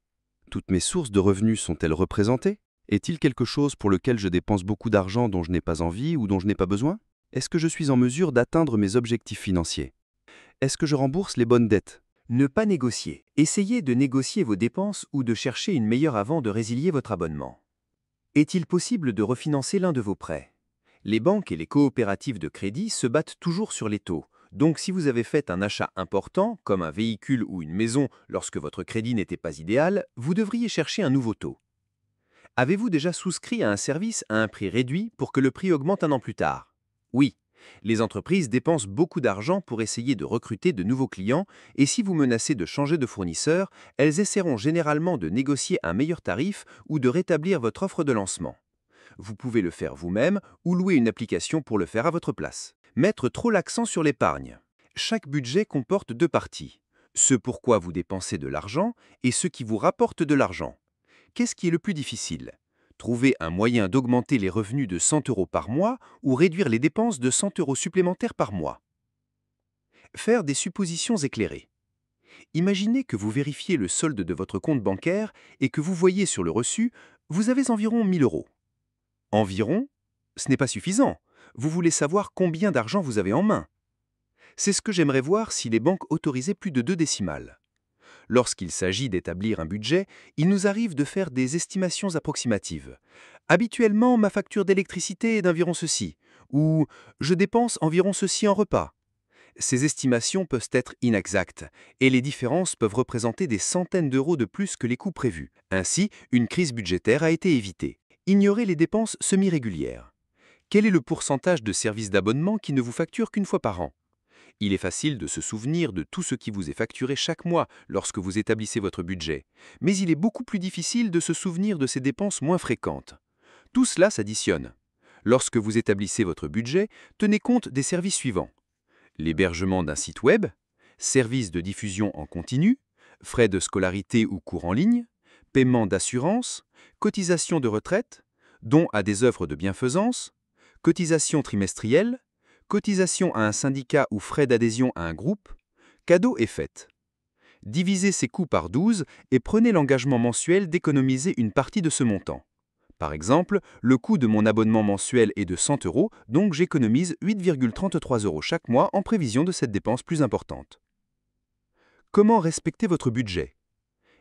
Toutes mes sources de revenus sont-elles représentées? Est-il quelque chose pour lequel je dépense beaucoup d'argent dont je n'ai pas envie ou dont je n'ai pas besoin? Est-ce que je suis en mesure d'atteindre mes objectifs financiers? Est-ce que je rembourse les bonnes dettes? Ne pas négocier. Essayez de négocier vos dépenses ou de chercher une meilleure avant de résilier votre abonnement. Est-il possible de refinancer l'un de vos prêts? Les banques et les coopératives de crédit se battent toujours sur les taux. Donc si vous avez fait un achat important, comme un véhicule ou une maison lorsque votre crédit n'était pas idéal, vous devriez chercher un nouveau taux. Avez-vous déjà souscrit à un service à un prix réduit pour que le prix augmente un an plus tard? Oui, les entreprises dépensent beaucoup d'argent pour essayer de recruter de nouveaux clients et si vous menacez de changer de fournisseur, elles essaieront généralement de négocier un meilleur tarif ou de rétablir votre offre de lancement. Vous pouvez le faire vous-même ou louer une application pour le faire à votre place. Mettre trop l'accent sur l'épargne. Chaque budget comporte deux parties. Ce pourquoi vous dépensez de l'argent et ce qui vous rapporte de l'argent. Qu'est-ce qui est le plus difficile? Trouver un moyen d'augmenter les revenus de 100 € par mois ou réduire les dépenses de 100 € supplémentaires par mois. Faire des suppositions éclairées. Imaginez que vous vérifiez le solde de votre compte bancaire et que vous voyez sur le reçu, vous avez environ 1 000 €. Environ, ce n'est pas suffisant. Vous voulez savoir combien d'argent vous avez en main. C'est ce que j'aimerais voir si les banques autorisaient plus de 2 décimales. Lorsqu'il s'agit d'établir un budget, il nous arrive de faire des estimations approximatives. Habituellement, ma facture d'électricité est d'environ ceci, ou je dépense environ ceci en repas. Ces estimations peuvent être inexactes, et les différences peuvent représenter des centaines d'euros de plus que les coûts prévus. Ainsi, une crise budgétaire a été évitée. Ignorez les dépenses semi-régulières. Quel est le pourcentage de services d'abonnement qui ne vous facture qu'une fois par an? Il est facile de se souvenir de tout ce qui vous est facturé chaque mois lorsque vous établissez votre budget, mais il est beaucoup plus difficile de se souvenir de ces dépenses moins fréquentes. Tout cela s'additionne. Lorsque vous établissez votre budget, tenez compte des services suivants. L'hébergement d'un site web, services de diffusion en continu, frais de scolarité ou cours en ligne, paiement d'assurance, cotisation de retraite, dons à des œuvres de bienfaisance, cotisation trimestrielle, cotisation à un syndicat ou frais d'adhésion à un groupe, cadeaux et fêtes. Divisez ces coûts par 12 et prenez l'engagement mensuel d'économiser une partie de ce montant. Par exemple, le coût de mon abonnement mensuel est de 100 €, donc j'économise 8,33 € chaque mois en prévision de cette dépense plus importante. Comment respecter votre budget?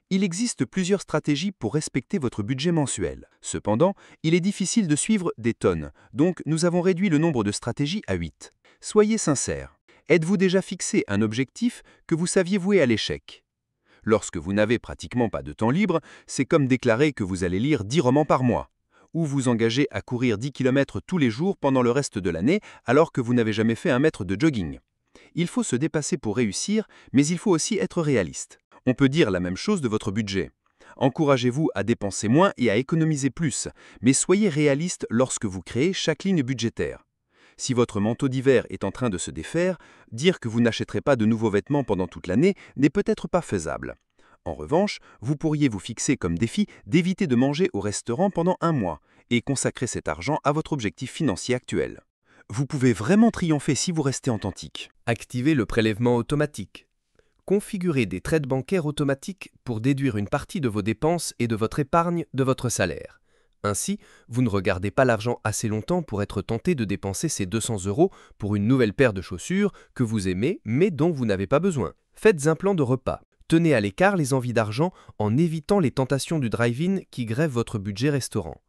Il existe plusieurs stratégies pour respecter votre budget mensuel. Cependant, il est difficile de suivre des tonnes, donc nous avons réduit le nombre de stratégies à 8. Soyez sincère. Êtes-vous déjà fixé un objectif que vous saviez voué à l'échec? Lorsque vous n'avez pratiquement pas de temps libre, c'est comme déclarer que vous allez lire 10 romans par mois, ou vous engager à courir 10 km tous les jours pendant le reste de l'année alors que vous n'avez jamais fait 1 mètre de jogging. Il faut se dépasser pour réussir, mais il faut aussi être réaliste. On peut dire la même chose de votre budget. Encouragez-vous à dépenser moins et à économiser plus, mais soyez réaliste lorsque vous créez chaque ligne budgétaire. Si votre manteau d'hiver est en train de se défaire, dire que vous n'achèterez pas de nouveaux vêtements pendant toute l'année n'est peut-être pas faisable. En revanche, vous pourriez vous fixer comme défi d'éviter de manger au restaurant pendant 1 mois et consacrer cet argent à votre objectif financier actuel. Vous pouvez vraiment triompher si vous restez authentique. Activez le prélèvement automatique. Configurez des traites bancaires automatiques pour déduire une partie de vos dépenses et de votre épargne de votre salaire. Ainsi, vous ne regardez pas l'argent assez longtemps pour être tenté de dépenser ces 200 € pour une nouvelle paire de chaussures que vous aimez mais dont vous n'avez pas besoin. Faites un plan de repas. Tenez à l'écart les envies d'argent en évitant les tentations du drive-in qui grèvent votre budget restaurant.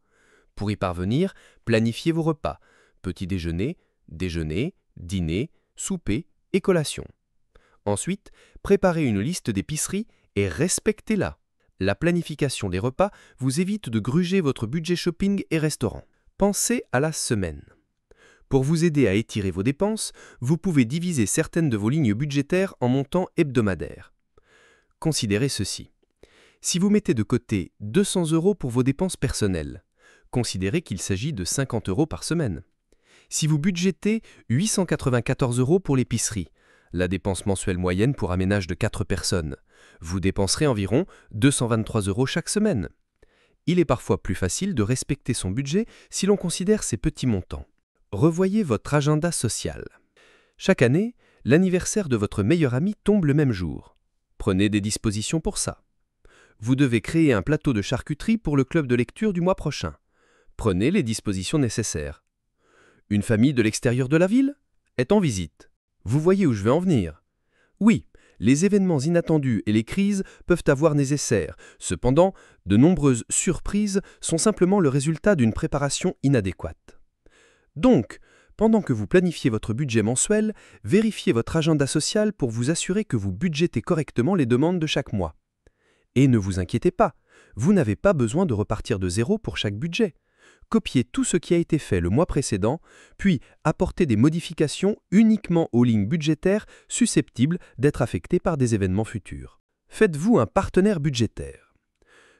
Pour y parvenir, planifiez vos repas. Petit déjeuner, déjeuner, dîner, souper et collation. Ensuite, préparez une liste d'épicerie et respectez-la. La planification des repas vous évite de gruger votre budget shopping et restaurant. Pensez à la semaine. Pour vous aider à étirer vos dépenses, vous pouvez diviser certaines de vos lignes budgétaires en montants hebdomadaires. Considérez ceci. Si vous mettez de côté 200 € pour vos dépenses personnelles, considérez qu'il s'agit de 50 € par semaine. Si vous budgétez 894 € pour l'épicerie, la dépense mensuelle moyenne pour un ménage de 4 personnes, vous dépenserez environ 223 € chaque semaine. Il est parfois plus facile de respecter son budget si l'on considère ces petits montants. Revoyez votre agenda social. Chaque année, l'anniversaire de votre meilleur ami tombe le même jour. Prenez des dispositions pour ça. Vous devez créer un plateau de charcuterie pour le club de lecture du mois prochain. Prenez les dispositions nécessaires. Une famille de l'extérieur de la ville est en visite. Vous voyez où je veux en venir? Oui, les événements inattendus et les crises peuvent avoir nécessaire. Cependant, de nombreuses surprises sont simplement le résultat d'une préparation inadéquate. Donc, pendant que vous planifiez votre budget mensuel, vérifiez votre agenda social pour vous assurer que vous budgétez correctement les demandes de chaque mois. Et ne vous inquiétez pas, vous n'avez pas besoin de repartir de zéro pour chaque budget. Copiez tout ce qui a été fait le mois précédent, puis apportez des modifications uniquement aux lignes budgétaires susceptibles d'être affectées par des événements futurs. Faites-vous un partenaire budgétaire.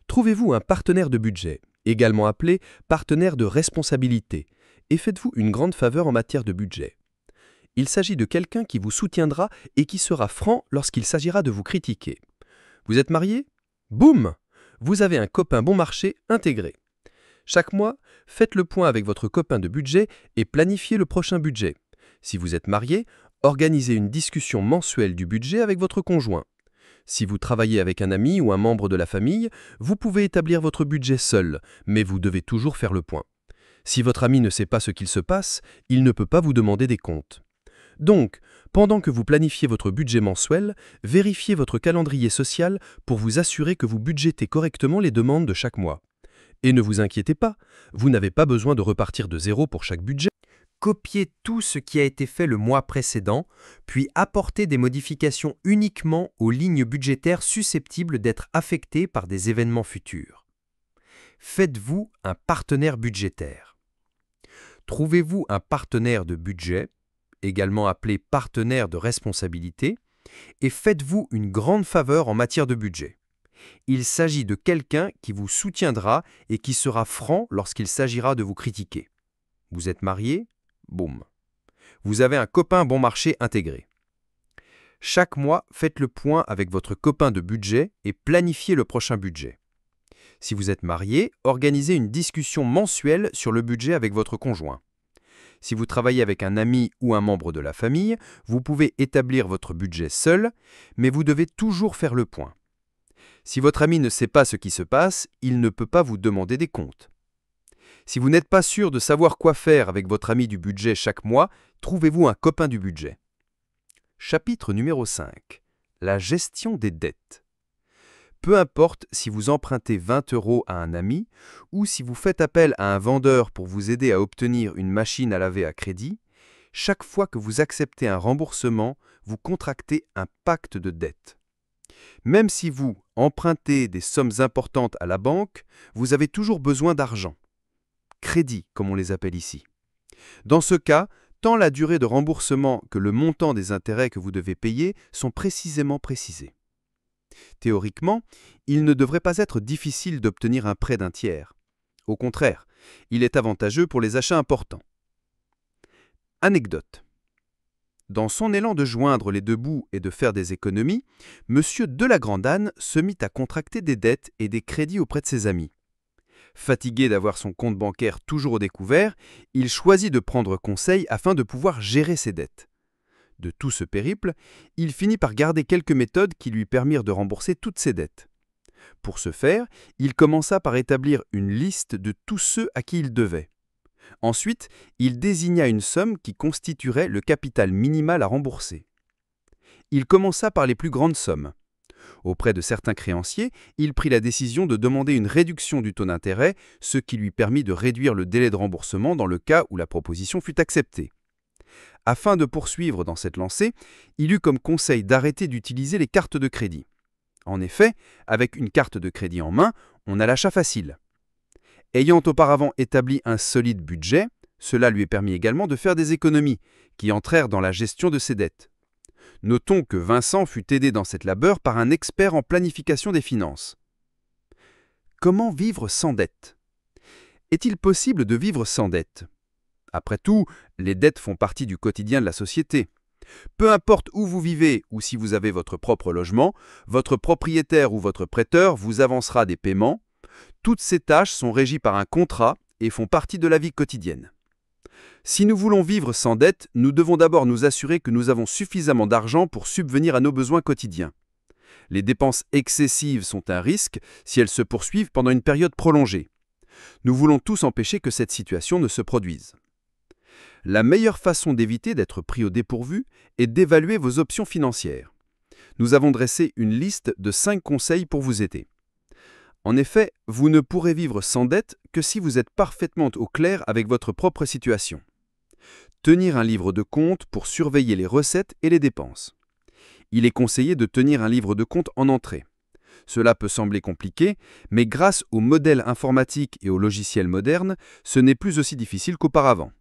Trouvez-vous un partenaire de budget, également appelé partenaire de responsabilité, et faites-vous une grande faveur en matière de budget. Il s'agit de quelqu'un qui vous soutiendra et qui sera franc lorsqu'il s'agira de vous critiquer. Vous êtes marié? Boum! Vous avez un copain bon marché intégré. Chaque mois, faites le point avec votre copain de budget et planifiez le prochain budget. Si vous êtes marié, organisez une discussion mensuelle du budget avec votre conjoint. Si vous travaillez avec un ami ou un membre de la famille, vous pouvez établir votre budget seul, mais vous devez toujours faire le point. Si votre ami ne sait pas ce qu'il se passe, il ne peut pas vous demander des comptes. Donc, pendant que vous planifiez votre budget mensuel, vérifiez votre calendrier social pour vous assurer que vous budgétez correctement les demandes de chaque mois. Et ne vous inquiétez pas, vous n'avez pas besoin de repartir de zéro pour chaque budget. Copiez tout ce qui a été fait le mois précédent, puis apportez des modifications uniquement aux lignes budgétaires susceptibles d'être affectées par des événements futurs. Faites-vous un partenaire budgétaire. Trouvez-vous un partenaire de budget, également appelé partenaire de responsabilité, et faites-vous une grande faveur en matière de budget. Il s'agit de quelqu'un qui vous soutiendra et qui sera franc lorsqu'il s'agira de vous critiquer. Vous êtes marié? Boum. Vous avez un copain bon marché intégré. Chaque mois, faites le point avec votre copain de budget et planifiez le prochain budget. Si vous êtes marié, organisez une discussion mensuelle sur le budget avec votre conjoint. Si vous travaillez avec un ami ou un membre de la famille, vous pouvez établir votre budget seul, mais vous devez toujours faire le point. Si votre ami ne sait pas ce qui se passe, il ne peut pas vous demander des comptes. Si vous n'êtes pas sûr de savoir quoi faire avec votre ami du budget chaque mois, trouvez-vous un copain du budget. Chapitre numéro 5. La gestion des dettes. Peu importe si vous empruntez 20 € à un ami ou si vous faites appel à un vendeur pour vous aider à obtenir une machine à laver à crédit, chaque fois que vous acceptez un remboursement, vous contractez un pacte de dette. Même si vous empruntez des sommes importantes à la banque, vous avez toujours besoin d'argent. Crédit, comme on les appelle ici. Dans ce cas, tant la durée de remboursement que le montant des intérêts que vous devez payer sont précisément précisés. Théoriquement, il ne devrait pas être difficile d'obtenir un prêt d'un tiers. Au contraire, il est avantageux pour les achats importants. Anecdote. Dans son élan de joindre les deux bouts et de faire des économies, M. de la Grand'Anne se mit à contracter des dettes et des crédits auprès de ses amis. Fatigué d'avoir son compte bancaire toujours au découvert, il choisit de prendre conseil afin de pouvoir gérer ses dettes. De tout ce périple, il finit par garder quelques méthodes qui lui permirent de rembourser toutes ses dettes. Pour ce faire, il commença par établir une liste de tous ceux à qui il devait. Ensuite, il désigna une somme qui constituerait le capital minimal à rembourser. Il commença par les plus grandes sommes. Auprès de certains créanciers, il prit la décision de demander une réduction du taux d'intérêt, ce qui lui permit de réduire le délai de remboursement dans le cas où la proposition fut acceptée. Afin de poursuivre dans cette lancée, il eut comme conseil d'arrêter d'utiliser les cartes de crédit. En effet, avec une carte de crédit en main, on a l'achat facile. Ayant auparavant établi un solide budget, cela lui est permis également de faire des économies, qui entrèrent dans la gestion de ses dettes. Notons que Vincent fut aidé dans cette labeur par un expert en planification des finances. Comment vivre sans dette? Est-il possible de vivre sans dette? Après tout, les dettes font partie du quotidien de la société. Peu importe où vous vivez ou si vous avez votre propre logement, votre propriétaire ou votre prêteur vous avancera des paiements. Toutes ces tâches sont régies par un contrat et font partie de la vie quotidienne. Si nous voulons vivre sans dette, nous devons d'abord nous assurer que nous avons suffisamment d'argent pour subvenir à nos besoins quotidiens. Les dépenses excessives sont un risque si elles se poursuivent pendant une période prolongée. Nous voulons tous empêcher que cette situation ne se produise. La meilleure façon d'éviter d'être pris au dépourvu est d'évaluer vos options financières. Nous avons dressé une liste de 5 conseils pour vous aider. En effet, vous ne pourrez vivre sans dette que si vous êtes parfaitement au clair avec votre propre situation. Tenir un livre de compte pour surveiller les recettes et les dépenses. Il est conseillé de tenir un livre de compte en entrée. Cela peut sembler compliqué, mais grâce aux modèles informatiques et aux logiciels modernes, ce n'est plus aussi difficile qu'auparavant.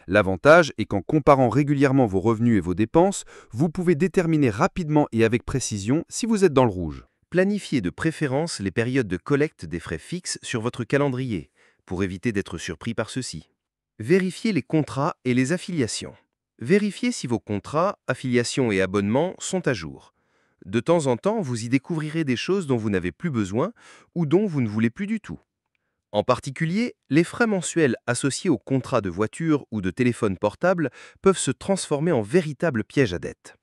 L'avantage est qu'en comparant régulièrement vos revenus et vos dépenses, vous pouvez déterminer rapidement et avec précision si vous êtes dans le rouge. Planifiez de préférence les périodes de collecte des frais fixes sur votre calendrier, pour éviter d'être surpris par ceux-ci. Vérifiez les contrats et les affiliations. Vérifiez si vos contrats, affiliations et abonnements sont à jour. De temps en temps, vous y découvrirez des choses dont vous n'avez plus besoin ou dont vous ne voulez plus du tout. En particulier, les frais mensuels associés aux contrats de voiture ou de téléphone portable peuvent se transformer en véritables pièges à dette.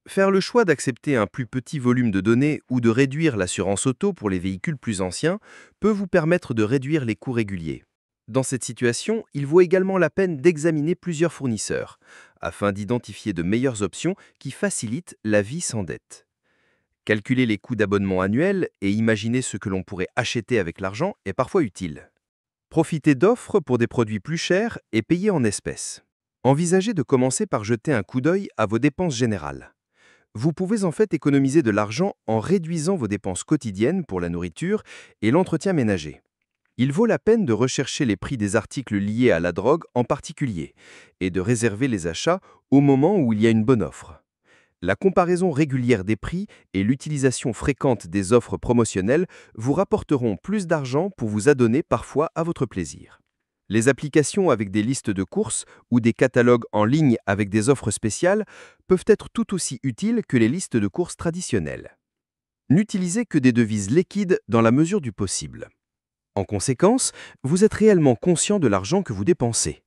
Faire le choix d'accepter un plus petit volume de données ou de réduire l'assurance auto pour les véhicules plus anciens peut vous permettre de réduire les coûts réguliers. Dans cette situation, il vaut également la peine d'examiner plusieurs fournisseurs, afin d'identifier de meilleures options qui facilitent la vie sans dette. Calculer les coûts d'abonnement annuels et imaginer ce que l'on pourrait acheter avec l'argent est parfois utile. Profitez d'offres pour des produits plus chers et payez en espèces. Envisagez de commencer par jeter un coup d'œil à vos dépenses générales. Vous pouvez en fait économiser de l'argent en réduisant vos dépenses quotidiennes pour la nourriture et l'entretien ménager. Il vaut la peine de rechercher les prix des articles liés à la drogue en particulier et de réserver les achats au moment où il y a une bonne offre. La comparaison régulière des prix et l'utilisation fréquente des offres promotionnelles vous rapporteront plus d'argent pour vous adonner parfois à votre plaisir. Les applications avec des listes de courses ou des catalogues en ligne avec des offres spéciales peuvent être tout aussi utiles que les listes de courses traditionnelles. N'utilisez que des devises liquides dans la mesure du possible. En conséquence, vous êtes réellement conscient de l'argent que vous dépensez.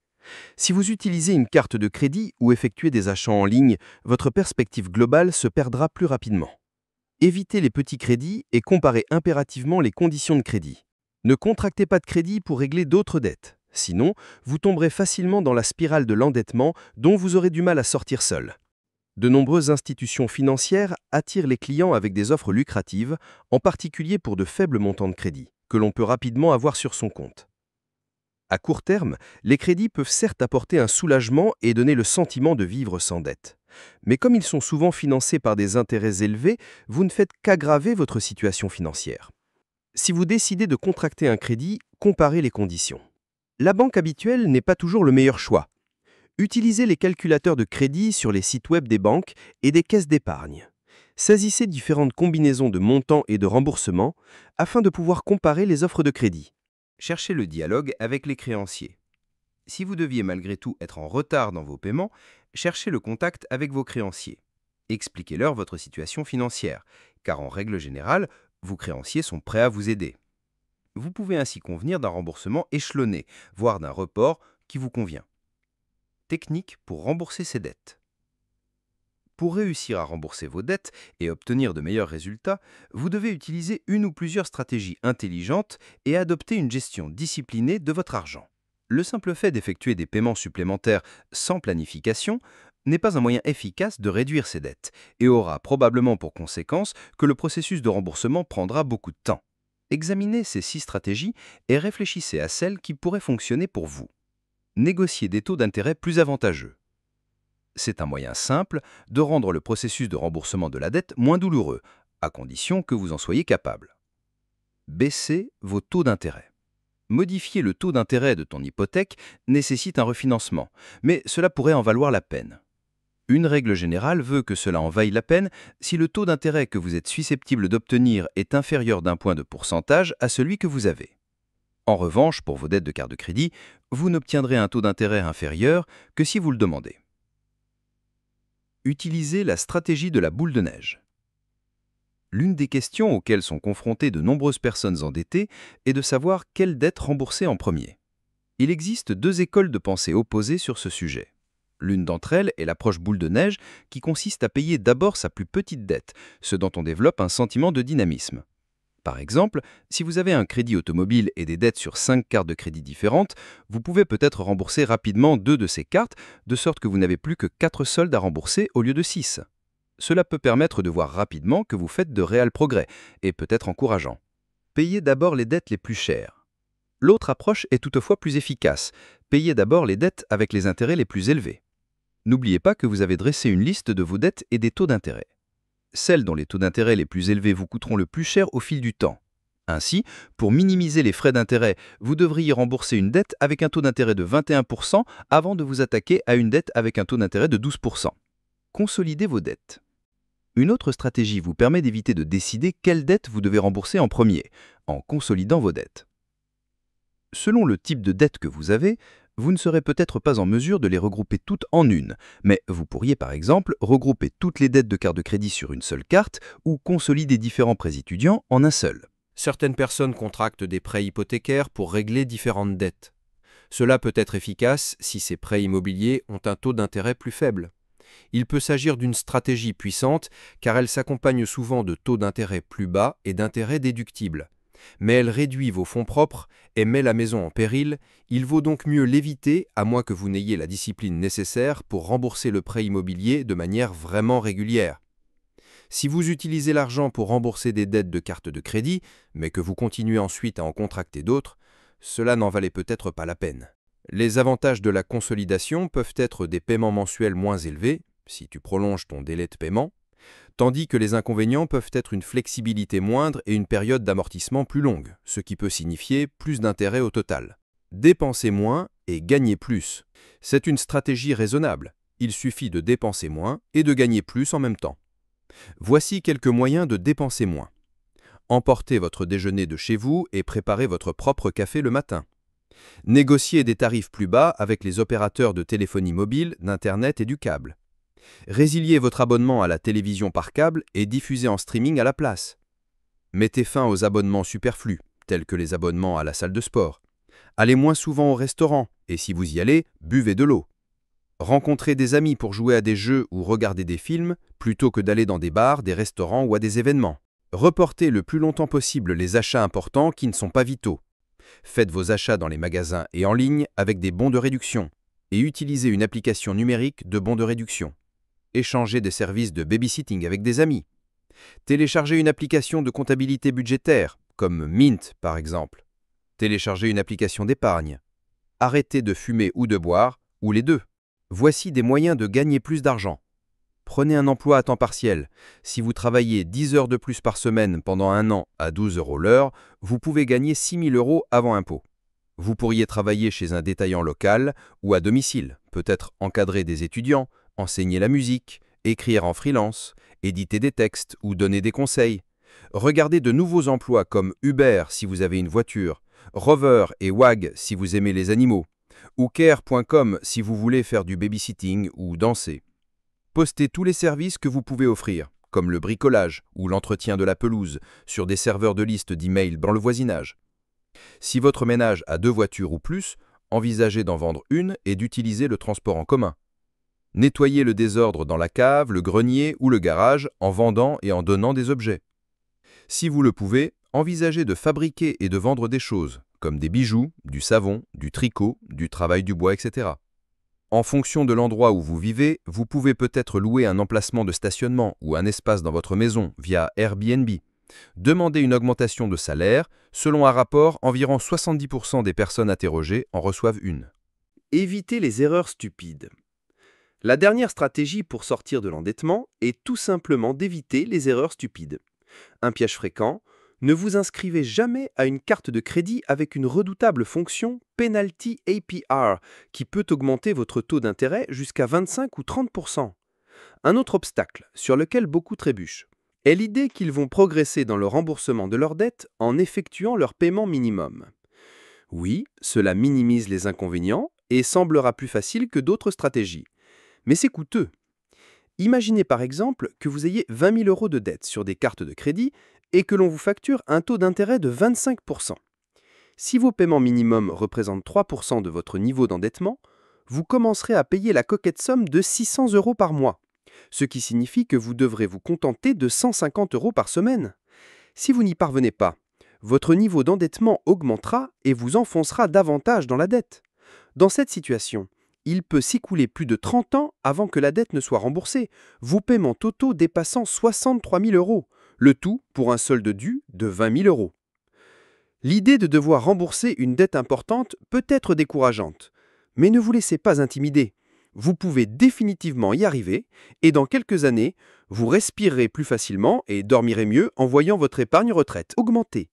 Si vous utilisez une carte de crédit ou effectuez des achats en ligne, votre perspective globale se perdra plus rapidement. Évitez les petits crédits et comparez impérativement les conditions de crédit. Ne contractez pas de crédit pour régler d'autres dettes. Sinon, vous tomberez facilement dans la spirale de l'endettement dont vous aurez du mal à sortir seul. De nombreuses institutions financières attirent les clients avec des offres lucratives, en particulier pour de faibles montants de crédit, que l'on peut rapidement avoir sur son compte. À court terme, les crédits peuvent certes apporter un soulagement et donner le sentiment de vivre sans dette. Mais comme ils sont souvent financés par des intérêts élevés, vous ne faites qu'aggraver votre situation financière. Si vous décidez de contracter un crédit, comparez les conditions. La banque habituelle n'est pas toujours le meilleur choix. Utilisez les calculateurs de crédit sur les sites web des banques et des caisses d'épargne. Saisissez différentes combinaisons de montants et de remboursements afin de pouvoir comparer les offres de crédit. Cherchez le dialogue avec les créanciers. Si vous deviez malgré tout être en retard dans vos paiements, cherchez le contact avec vos créanciers. Expliquez-leur votre situation financière, car en règle générale, vos créanciers sont prêts à vous aider. Vous pouvez ainsi convenir d'un remboursement échelonné, voire d'un report qui vous convient. Technique pour rembourser ses dettes. Pour réussir à rembourser vos dettes et obtenir de meilleurs résultats, vous devez utiliser une ou plusieurs stratégies intelligentes et adopter une gestion disciplinée de votre argent. Le simple fait d'effectuer des paiements supplémentaires sans planification n'est pas un moyen efficace de réduire ses dettes et aura probablement pour conséquence que le processus de remboursement prendra beaucoup de temps. Examinez ces 6 stratégies et réfléchissez à celles qui pourraient fonctionner pour vous. Négocier des taux d'intérêt plus avantageux. C'est un moyen simple de rendre le processus de remboursement de la dette moins douloureux, à condition que vous en soyez capable. Baissez vos taux d'intérêt. Modifier le taux d'intérêt de ton hypothèque nécessite un refinancement, mais cela pourrait en valoir la peine. Une règle générale veut que cela en vaille la peine si le taux d'intérêt que vous êtes susceptible d'obtenir est inférieur d'1 point de pourcentage à celui que vous avez. En revanche, pour vos dettes de carte de crédit, vous n'obtiendrez un taux d'intérêt inférieur que si vous le demandez. Utilisez la stratégie de la boule de neige. L'une des questions auxquelles sont confrontées de nombreuses personnes endettées est de savoir quelle dette rembourser en premier. Il existe deux écoles de pensée opposées sur ce sujet. L'une d'entre elles est l'approche boule de neige qui consiste à payer d'abord sa plus petite dette, ce dont on développe un sentiment de dynamisme. Par exemple, si vous avez un crédit automobile et des dettes sur 5 cartes de crédit différentes, vous pouvez peut-être rembourser rapidement 2 de ces cartes, de sorte que vous n'avez plus que 4 soldes à rembourser au lieu de 6. Cela peut permettre de voir rapidement que vous faites de réels progrès et peut être encourageant. Payez d'abord les dettes les plus chères. L'autre approche est toutefois plus efficace. Payez d'abord les dettes avec les intérêts les plus élevés. N'oubliez pas que vous avez dressé une liste de vos dettes et des taux d'intérêt. Celles dont les taux d'intérêt les plus élevés vous coûteront le plus cher au fil du temps. Ainsi, pour minimiser les frais d'intérêt, vous devriez rembourser une dette avec un taux d'intérêt de 21% avant de vous attaquer à une dette avec un taux d'intérêt de 12%. Consolidez vos dettes. Une autre stratégie vous permet d'éviter de décider quelle dette vous devez rembourser en premier, en consolidant vos dettes. Selon le type de dette que vous avez, vous ne serez peut-être pas en mesure de les regrouper toutes en une, mais vous pourriez par exemple regrouper toutes les dettes de carte de crédit sur une seule carte ou consolider différents prêts étudiants en un seul. Certaines personnes contractent des prêts hypothécaires pour régler différentes dettes. Cela peut être efficace si ces prêts immobiliers ont un taux d'intérêt plus faible. Il peut s'agir d'une stratégie puissante car elle s'accompagne souvent de taux d'intérêt plus bas et d'intérêts déductibles. Mais elle réduit vos fonds propres et met la maison en péril, il vaut donc mieux l'éviter à moins que vous n'ayez la discipline nécessaire pour rembourser le prêt immobilier de manière vraiment régulière. Si vous utilisez l'argent pour rembourser des dettes de carte de crédit, mais que vous continuez ensuite à en contracter d'autres, cela n'en valait peut-être pas la peine. Les avantages de la consolidation peuvent être des paiements mensuels moins élevés, si tu prolonges ton délai de paiement, tandis que les inconvénients peuvent être une flexibilité moindre et une période d'amortissement plus longue, ce qui peut signifier plus d'intérêt au total. Dépenser moins et gagner plus. C'est une stratégie raisonnable. Il suffit de dépenser moins et de gagner plus en même temps. Voici quelques moyens de dépenser moins. Emportez votre déjeuner de chez vous et préparez votre propre café le matin. Négociez des tarifs plus bas avec les opérateurs de téléphonie mobile, d'Internet et du câble. Résiliez votre abonnement à la télévision par câble et diffusez en streaming à la place. Mettez fin aux abonnements superflus, tels que les abonnements à la salle de sport. Allez moins souvent au restaurant et si vous y allez, buvez de l'eau. Rencontrez des amis pour jouer à des jeux ou regarder des films, plutôt que d'aller dans des bars, des restaurants ou à des événements. Reportez le plus longtemps possible les achats importants qui ne sont pas vitaux. Faites vos achats dans les magasins et en ligne avec des bons de réduction et utilisez une application numérique de bons de réduction. Échangez des services de babysitting avec des amis. Téléchargez une application de comptabilité budgétaire, comme Mint par exemple. Téléchargez une application d'épargne. Arrêtez de fumer ou de boire, ou les deux. Voici des moyens de gagner plus d'argent. Prenez un emploi à temps partiel. Si vous travaillez 10 heures de plus par semaine pendant un an à 12 € l'heure, vous pouvez gagner 6 000 € avant impôt. Vous pourriez travailler chez un détaillant local ou à domicile, peut-être encadrer des étudiants, enseigner la musique, écrire en freelance, éditer des textes ou donner des conseils. Regardez de nouveaux emplois comme Uber si vous avez une voiture, Rover et Wag si vous aimez les animaux, ou Care.com si vous voulez faire du babysitting ou danser. Postez tous les services que vous pouvez offrir, comme le bricolage ou l'entretien de la pelouse, sur des serveurs de liste d'email dans le voisinage. Si votre ménage a 2 voitures ou plus, envisagez d'en vendre une et d'utiliser le transport en commun. Nettoyez le désordre dans la cave, le grenier ou le garage en vendant et en donnant des objets. Si vous le pouvez, envisagez de fabriquer et de vendre des choses, comme des bijoux, du savon, du tricot, du travail du bois, etc. En fonction de l'endroit où vous vivez, vous pouvez peut-être louer un emplacement de stationnement ou un espace dans votre maison via Airbnb. Demandez une augmentation de salaire. Selon un rapport, environ 70% des personnes interrogées en reçoivent une. Évitez les erreurs stupides. La dernière stratégie pour sortir de l'endettement est tout simplement d'éviter les erreurs stupides. Un piège fréquent, ne vous inscrivez jamais à une carte de crédit avec une redoutable fonction Penalty APR qui peut augmenter votre taux d'intérêt jusqu'à 25 ou 30%. Un autre obstacle sur lequel beaucoup trébuchent est l'idée qu'ils vont progresser dans le remboursement de leurs dettes en effectuant leur paiement minimum. Oui, cela minimise les inconvénients et semblera plus facile que d'autres stratégies. Mais c'est coûteux. Imaginez par exemple que vous ayez 20 000 € de dette sur des cartes de crédit et que l'on vous facture un taux d'intérêt de 25%. Si vos paiements minimums représentent 3% de votre niveau d'endettement, vous commencerez à payer la coquette somme de 600 € par mois, ce qui signifie que vous devrez vous contenter de 150 € par semaine. Si vous n'y parvenez pas, votre niveau d'endettement augmentera et vous enfoncera davantage dans la dette. Dans cette situation, il peut s'écouler plus de 30 ans avant que la dette ne soit remboursée, vos paiements totaux dépassant 63 000 €, le tout pour un solde dû de 20 000 €. L'idée de devoir rembourser une dette importante peut être décourageante, mais ne vous laissez pas intimider. Vous pouvez définitivement y arriver et dans quelques années, vous respirerez plus facilement et dormirez mieux en voyant votre épargne retraite augmenter.